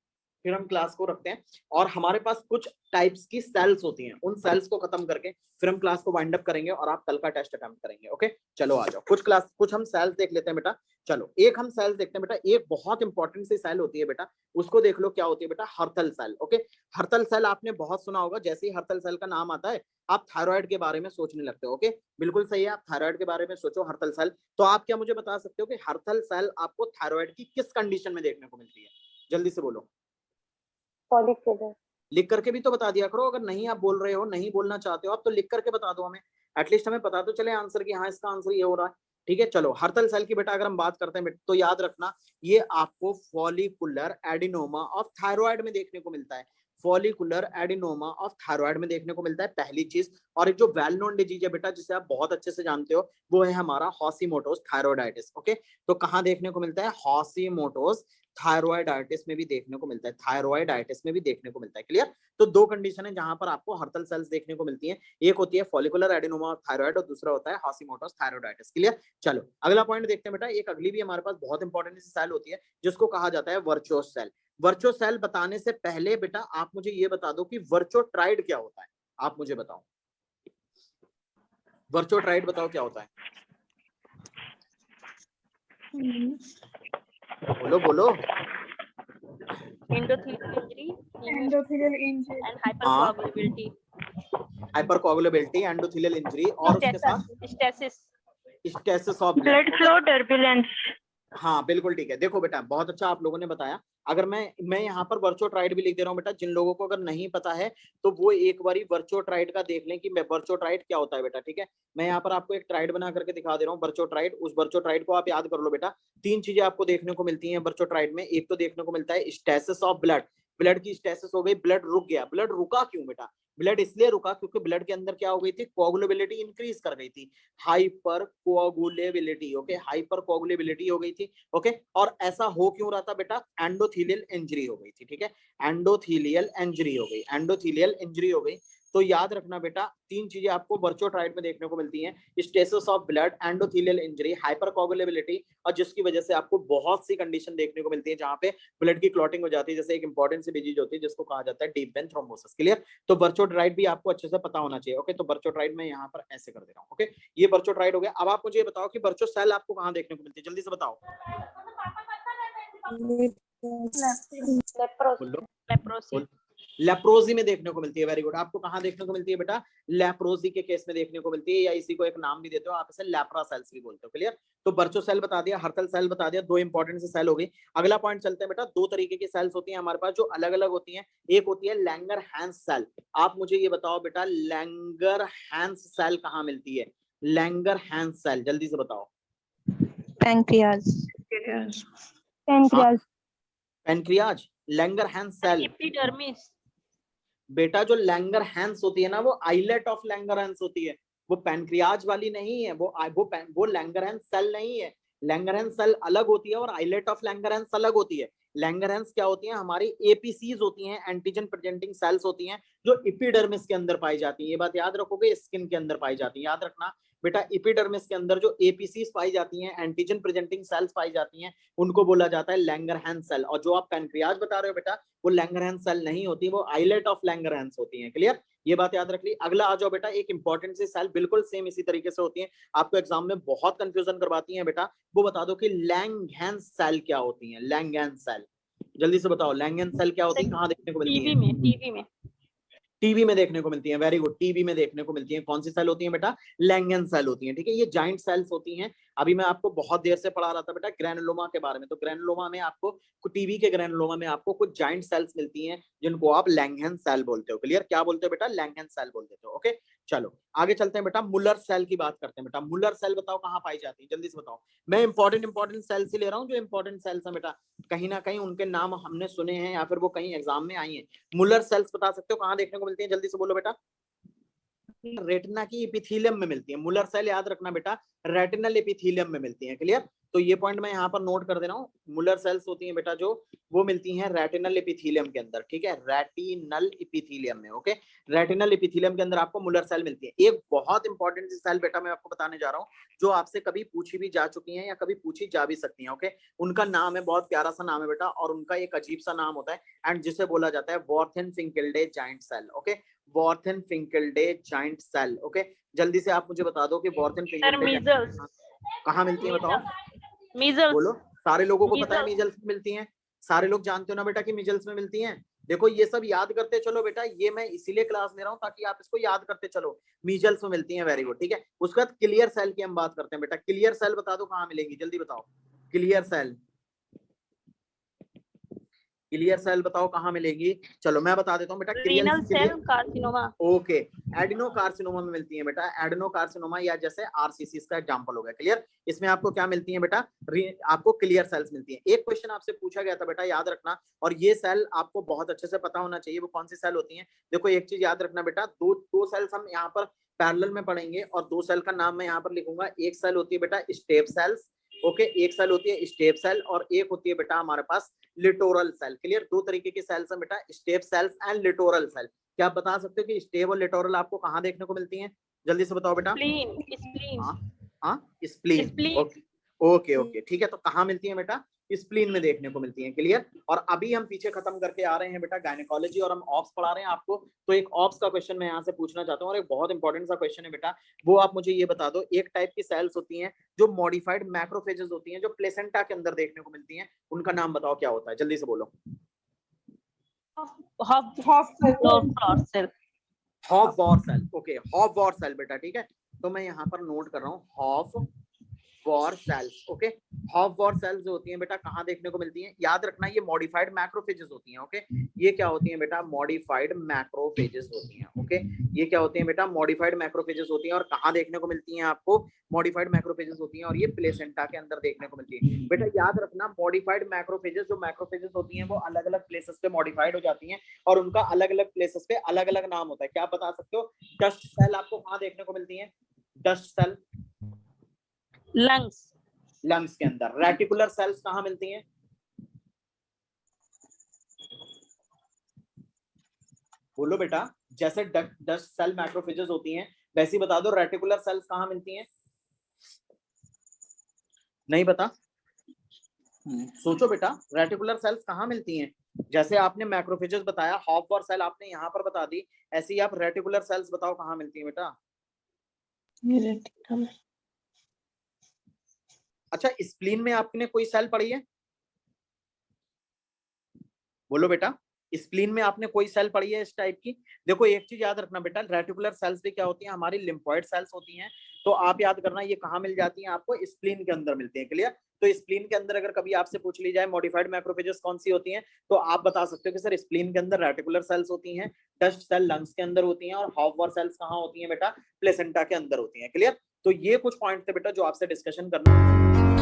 फिर हम क्लास को रखते हैं। और हमारे पास कुछ टाइप्स की सेल्स होती हैं, उन सेल्स को खत्म करके फिर हम क्लास को वाइंड अप करेंगे और आप कल का टेस्ट अटेम्प्ट करेंगे। ओके, चलो आ जाओ, कुछ हम सेल्स देख लेते हैं बेटा। चलो, एक हम सेल्स देखते हैं बेटा, एक बहुत इंपॉर्टेंट सी सेल होती है बेटा, उसको देख लो क्या होती है बेटा? हर्थल सेल। ओके, हर्थल सेल आपने बहुत सुना होगा। जैसे ही हर्थल सेल का नाम आता है, आप थायराइड के बारे में सोचने लगते हो। ओके, बिल्कुल सही है, आप थायराइड के बारे में सोचो, हर्थल सेल। तो आप क्या मुझे बता सकते हो कि हर्थल सेल आपको थायराइड की किस कंडीशन में देखने को मिलती है? जल्दी से बोलो। फॉलिकुलर। लिख करके भी तो बता दिया करो, अगर नहीं आप बोल रहे हो, नहीं बोलना चाहते हो आप, तो लिख करके बता दो हमें, एटलीस्ट हमें पता तो चले आंसर की, हाँ इसका आंसर ये हो रहा है। ठीक है, चलो, हर्थल सेल की बेटा अगर हम बात करते हैं तो याद रखना ये आपको फॉलिकुलर एडिनोमा ऑफ थायराइड में देखने को मिलता है। फॉलिकुलर एडिनोमा ऑफ थायराइड में देखने को मिलता है, पहली चीज। और एक जो वेल नोन डिजीज है बेटा, जिसे आप बहुत अच्छे से जानते हो, वो है हमारा हॉशीमोटोस थायराइडाइटिस। ओके, तो कहाँ देखने को मिलता है? हॉशीमोटोस थायराइडाइटिस में भी देखने को मिलता है, थायराइडाइटिस में भी देखने को मिलता है। क्लियर? तो दो कंडीशन है जहां पर आपको हर्थल सेल्स देखने को मिलती हैं, एक होती है फॉलिकुलर एडिनोमा ऑफ थायराइड और दूसरा होता है हॉशीमोटोस थायराइडाइटिस। क्लियर? चलो, अगला पॉइंट देखते हैं बेटा। एक अगली भी हमारे पास बहुत इंपॉर्टेंट सेल होती है जिसको कहा जाता है वर्चोस सेल। वर्चो सेल बताने से पहले बेटा आप मुझे ये बता दो कि वर्चोट्राइड क्या होता है? आप मुझे बताओ, वर्चोट्राइड बताओ क्या होता है? बोलो बोलो। Endothelial injury. and hypercoagulability. Hypercoagulability, endothelial injury, और उसके साथ Stasis. Stasis of blood flow turbulence. हाँ बिल्कुल ठीक है। देखो बेटा बहुत अच्छा आप लोगों ने बताया। अगर मैं यहाँ पर वर्चोट्राइड भी लिख दे रहा हूँ बेटा, जिन लोगों को अगर नहीं पता है तो वो एक बारी वर्चोट्राइड का देख लें कि वर्चोट्राइड क्या होता है बेटा। ठीक है, मैं यहाँ पर आपको एक ट्राइड बना करके दिखा दे रहा हूँ, वर्चोट्राइड। उस वर्चोट्राइड को आप याद कर लो बेटा। तीन चीजें आपको देखने को मिलती हैं वर्चोट्राइड में। एक तो देखने को मिलता है स्टेसिस ऑफ ब्लड, ब्लड की स्टेसिस हो गई, ब्लड रुक गया। ब्लड रुका क्यों बेटा? ब्लड इसलिए रुका क्योंकि ब्लड के अंदर क्या हो गई थी? कोगुलेबिलिटी इंक्रीज कर गई थी, हाइपर कोगुलेबिलिटी। ओके, हाइपर कोगुलेबिलिटी हो गई थी। ओके, और ऐसा हो क्यों रहा था बेटा? एंडोथेलियल इंजरी हो गई थी। ठीक है, एंडोथेलियल इंजरी हो गई, एंडोथेलियल इंजरी हो गई। तो याद रखना बेटा, तीन चीजें आपको वर्चोट्राइड में देखने को मिलती हैं, stasis of blood, endothelial injury, hypercoagulability, और जिसकी वजह से आपको बहुत सी कंडीशन देखने को मिलती है जहां पे ब्लड की क्लॉटिंग हो जाती है। जैसे एक इंपॉर्टेंट सी डिजीज होती है जिसको कहा जाता है डीप वेन थ्रोम्बोसिस। क्लियर? तो वर्चोट्राइड भी आपको अच्छे से पता होना चाहिए। ओके, तो वर्चोट्राइड में यहाँ पर ऐसे कर दे रहा हूँ। ओके, ये वर्चोट्राइड हो गया। अब आप मुझे ये बताओ कि वर्चो सेल आपको कहाँ देखने को मिलती है? जल्दी से बताओ। लेप्रोसिस। बोलो। Leprosis. लेप्रोजी में देखने को मिलती है। Very good. आपको कहाँ देखने को मिलती है बेटा? लेप्रोजी के केस में देखने को मिलती है, या इसी को एक नाम भी देते हो आप, इसे लेप्रा सेल्स भी बोलते हो। क्लियर? तो बर्चो सेल बता दिया, हर्टल सेल बता दिया, दो इंपॉर्टेंट से सेल हो गई। अगला पॉइंट चलते हैं बेटा। दो तरीके की सेल्स होती हैं हमारे पास जो अलग अलग होती हैं। एक होती है लैंगरहैंस सेल। आप मुझे ये बताओ बेटा, लैंगरहैंस सेल कहाँ मिलती है? लैंगरहैंस सेल जल्दी से बताओ। Pancreas. Pancreas, Langerhans cell. Epidermis. बेटा जो लैंगरहैंस होती है ना, वो आइलेट ऑफ लैंगरहैंस होती है, वो पैनक्रियाज वाली नहीं है, वो लैंगरहैंस सेल नहीं है। लैंगरहैंस सेल अलग होती है और आइलेट ऑफ लैंगरहैंस अलग होती है। लैंगरहैंस क्या होती है? हमारी एपीसीज होती हैं, एंटीजन प्रेजेंटिंग सेल्स होती हैं, जो एपिडर्मिस के अंदर पाई जाती है। ये बात याद रखोगे, स्किन के अंदर पाई जाती है। याद रखना बेटा, एपिडर्मिस के अंदर जो एपीसीज पाई जाती हैं, एंटीजन प्रेजेंटिंग सेल्स पाई जाती हैं, उनको बोला जाता है लैंगरहैंस सेल। और जो आप पैनक्रियाज बता रहे हो बेटा, वो लैंगरहैंस सेल नहीं होती, वो आइलेट ऑफ लैंगरहैंस होती हैं। क्लियर? ये बात याद रख ली। अगला आ जाओ बेटा, एक इंपॉर्टेंट सी सेल बिल्कुल सेम इसी तरीके से होती है, आपको एग्जाम में बहुत कंफ्यूजन करवाती हैं बेटा। वो बता दो कि लैंगहैंस सेल क्या होती है? लैंगहैंस सेल जल्दी से बताओ, लैंगहैंस सेल क्या होती है, कहाँ देखने को मिलती है? टीबी में देखने को मिलती है। Very good. टीबी में देखने को मिलती है। कौन सी सेल होती है बेटा? लैंगहैंस सेल होती है। ठीक है? ये जाइंट सेल्स होती हैं। अभी मैं आपको बहुत देर से पढ़ा रहा था बेटा ग्रैनुलोमा के बारे में। तो ग्रैनुलोमा में आपको, टीबी के ग्रैनुलोमा में आपको कुछ जाइंट सेल्स मिलती हैं, जिनको आप लैंगहैंस सेल बोलते हो। क्लियर? क्या बोलते हो बेटा? लैंगहैंस सेल बोल देते हो। ओके, चलो आगे चलते हैं बेटा। मुलर सेल की बात करते हैं बेटा। मुलर सेल बताओ कहाँ पाई जाती है? जल्दी से बताओ। मैं इंपॉर्टेंट सेल्स ही ले रहा हूँ, जो इंपॉर्टेंट सेल्स है बेटा, कहीं ना कहीं उनके नाम हमने सुने हैं या फिर वो कहीं एग्जाम में आई हैं। मुलर सेल्स बता सकते हो कहाँ देखने को मिलती है? जल्दी से बोलो बेटा। रेटिना की एपिथेलियम में मिलती है। मुलर सेल याद रखना बेटा, रेटिनल एपिथेलियम में मिलती है। क्लियर? तो ये पॉइंट मैं यहाँ पर नोट कर दे रहा हूँ। मुलर सेल्स होती हैं बेटा जो, वो मिलती हैं रेटिनल एपिथेलियम के अंदर। ठीक है? रेटिनल एपिथेलियम में। ओके, रेटिनल एपिथेलियम के अंदर आपको मुलर सेल मिलती है। एक बहुत इंपॉर्टेंट सी सेल बेटा मैं आपको बताने जा रहा हूँ, जो आपसे कभी पूछी भी जा चुकी है या कभी पूछी जा भी सकती है। ओके, उनका नाम है, बहुत प्यारा सा नाम है बेटा, और उनका एक अजीब सा नाम होता है, एंड जिसे बोला जाता है Warthin Finkeldey giant cell. Okay, Warthin Finkeldey giant cell. Okay, जल्दी से आप मुझे बता दो कि वॉर्थेनफिंकेल्डे कहाँ मिलती है? बताओ, मीजल्स। बोलो। सारे लोगों को पता है मीजल्स में मिलती हैं। सारे लोग जानते हो ना बेटा कि मीजल्स में मिलती हैं। देखो ये सब याद करते चलो बेटा, ये मैं इसीलिए क्लास ले रहा हूँ ताकि आप इसको याद करते चलो। मीजल्स में मिलती हैं। Very good. ठीक है, उसके बाद क्लियर सेल की हम बात करते हैं बेटा। क्लियर सेल बता दो कहाँ मिलेगी? जल्दी बताओ। क्लियर सेल, क्लियर सेल बताओ कहाँ मिलेगी? चलो मैं बता देता हूँ बेटा। Renal cell carcinoma. Okay, adenocarcinoma में मिलती है बेटा। एडिनो कार्सिनोमा, या जैसे आरसीसी का एग्जांपल हो गया। क्लियर? इसमें आपको क्या मिलती है बेटा? आपको क्लियर सेल्स मिलती है। एक क्वेश्चन आपसे पूछा गया था बेटा, याद रखना, और ये सेल आपको बहुत अच्छे से पता होना चाहिए, वो कौन सी सेल होती है। देखो एक चीज याद रखना बेटा, दो सेल्स हम यहाँ पर पैरेलल में पढ़ेंगे, और दो सेल का नाम मैं यहाँ पर लिखूंगा। एक सेल होती है बेटा स्टेप सेल्स। ओके, एक सेल होती है स्टेप सेल, और एक होती है बेटा हमारे पास लिटोरल सेल। क्लियर? दो तरीके की सेल्स हैं बेटा, step cells and littoral cell. क्या आप बता सकते हो कि स्टेप और लिटोरल आपको कहाँ देखने को मिलती हैं? जल्दी से बताओ बेटा। स्प्लीन। ओके ओके ओके, ठीक है। तो कहाँ मिलती है बेटा? स्प्लीन में देखने को मिलती है। क्लियर? और अभी हम पीछे खत्म करके आ रहे हैं बेटा गायनेकोलॉजी, और हम ऑप्स पढ़ा रहे हैं आपको। तो एक ऑप्स का क्वेश्चन मैं यहाँ से पूछना चाहता हूँ, और एक बहुत इंपॉर्टेंट सा क्वेश्चन है बेटा, वो आप मुझे ये बता दो। एक टाइप की सेल्स होती हैं जो मॉडिफाइड मैक्रोफेजेस होती हैं, जो प्लेसेंटा के अंदर देखने को मिलती हैं, उनका नाम बताओ क्या होता है? जल्दी से बोलो। Hofbauer cell. Okay, Hofbauer cell बेटा। ठीक है, तो मैं यहाँ पर नोट कर रहा हूँ Hofbauer cells. Okay, Hofbauer cells जो होती हैं बेटा कहाँ देखने को मिलती हैं? याद रखना, ये मॉडिफाइड मैक्रोफेजेस होती हैं। ओके, ये क्या होती हैं बेटा? मॉडिफाइड मैक्रोफेजेस होती हैं। ओके, ये क्या होती हैं बेटा? मॉडिफाइड मैक्रोफेजेस होती हैं। और कहाँ देखने को मिलती हैं आपको? मॉडिफाइड मैक्रोफेजेस होती हैं, और ये प्लेसेंटा के अंदर देखने को मिलती है। बेटा याद रखना, मॉडिफाइड मैक्रोफेजेस, जो मैक्रोफेजेस होती हैं वो अलग अलग प्लेसेस पे मॉडिफाइड हो जाती हैं, और उनका अलग अलग प्लेसेस पे अलग अलग नाम होता है। क्या आप बता सकते हो? डस्ट सेल आपको कहाँ देखने को मिलती है? डस्ट सेल लंग्स के अंदर। रेटिकुलर सेल्स कहाँ मिलती हैं? बोलो बेटा। जैसे डस्ट सेल मैक्रोफेजेस होती हैं, वैसे बता दो रेटिकुलर सेल्स कहाँ मिलती हैं? नहीं पता? सोचो बेटा, रेटिकुलर सेल्स कहाँ मिलती हैं? जैसे आपने मैक्रोफेजेस बताया, हॉफ-वॉर सेल आपने यहाँ पर बता दी, ऐसे ही आप रेटिकुलर सेल्स बताओ कहाँ मिलती हैं बेटा? अच्छा, स्प्लीन में आपने कोई सेल पढ़ी है? बोलो बेटा। स्प्लीन में आपने कोई सेल पढ़ी है इस टाइप की? देखो एक चीज याद रखना बेटा, रेटिकुलर सेल्स भी क्या होती हैं, हमारी लिम्फोइड सेल्स होती हैं। तो आप याद करना ये कहाँ मिल जाती हैं आपको, स्प्लीन के अंदर मिलती हैं। क्लियर? तो स्प्लीन के अंदर अगर कभी आपसे पूछ ली जाए मॉडिफाइड मैक्रोफेजेस कौन सी होती हैं, तो आप बता सकते हो कि सर स्प्लीन के अंदर रेटिकुलर सेल्स होती हैं, डस्ट सेल लंग्स के अंदर होती हैं, और हॉफवर सेल्स कहाँ होती हैं बेटा, प्लेसेंटा के अंदर होती हैं। क्लियर? तो ये कुछ पॉइंट थे बेटा जो आपसे डिस्कशन करना।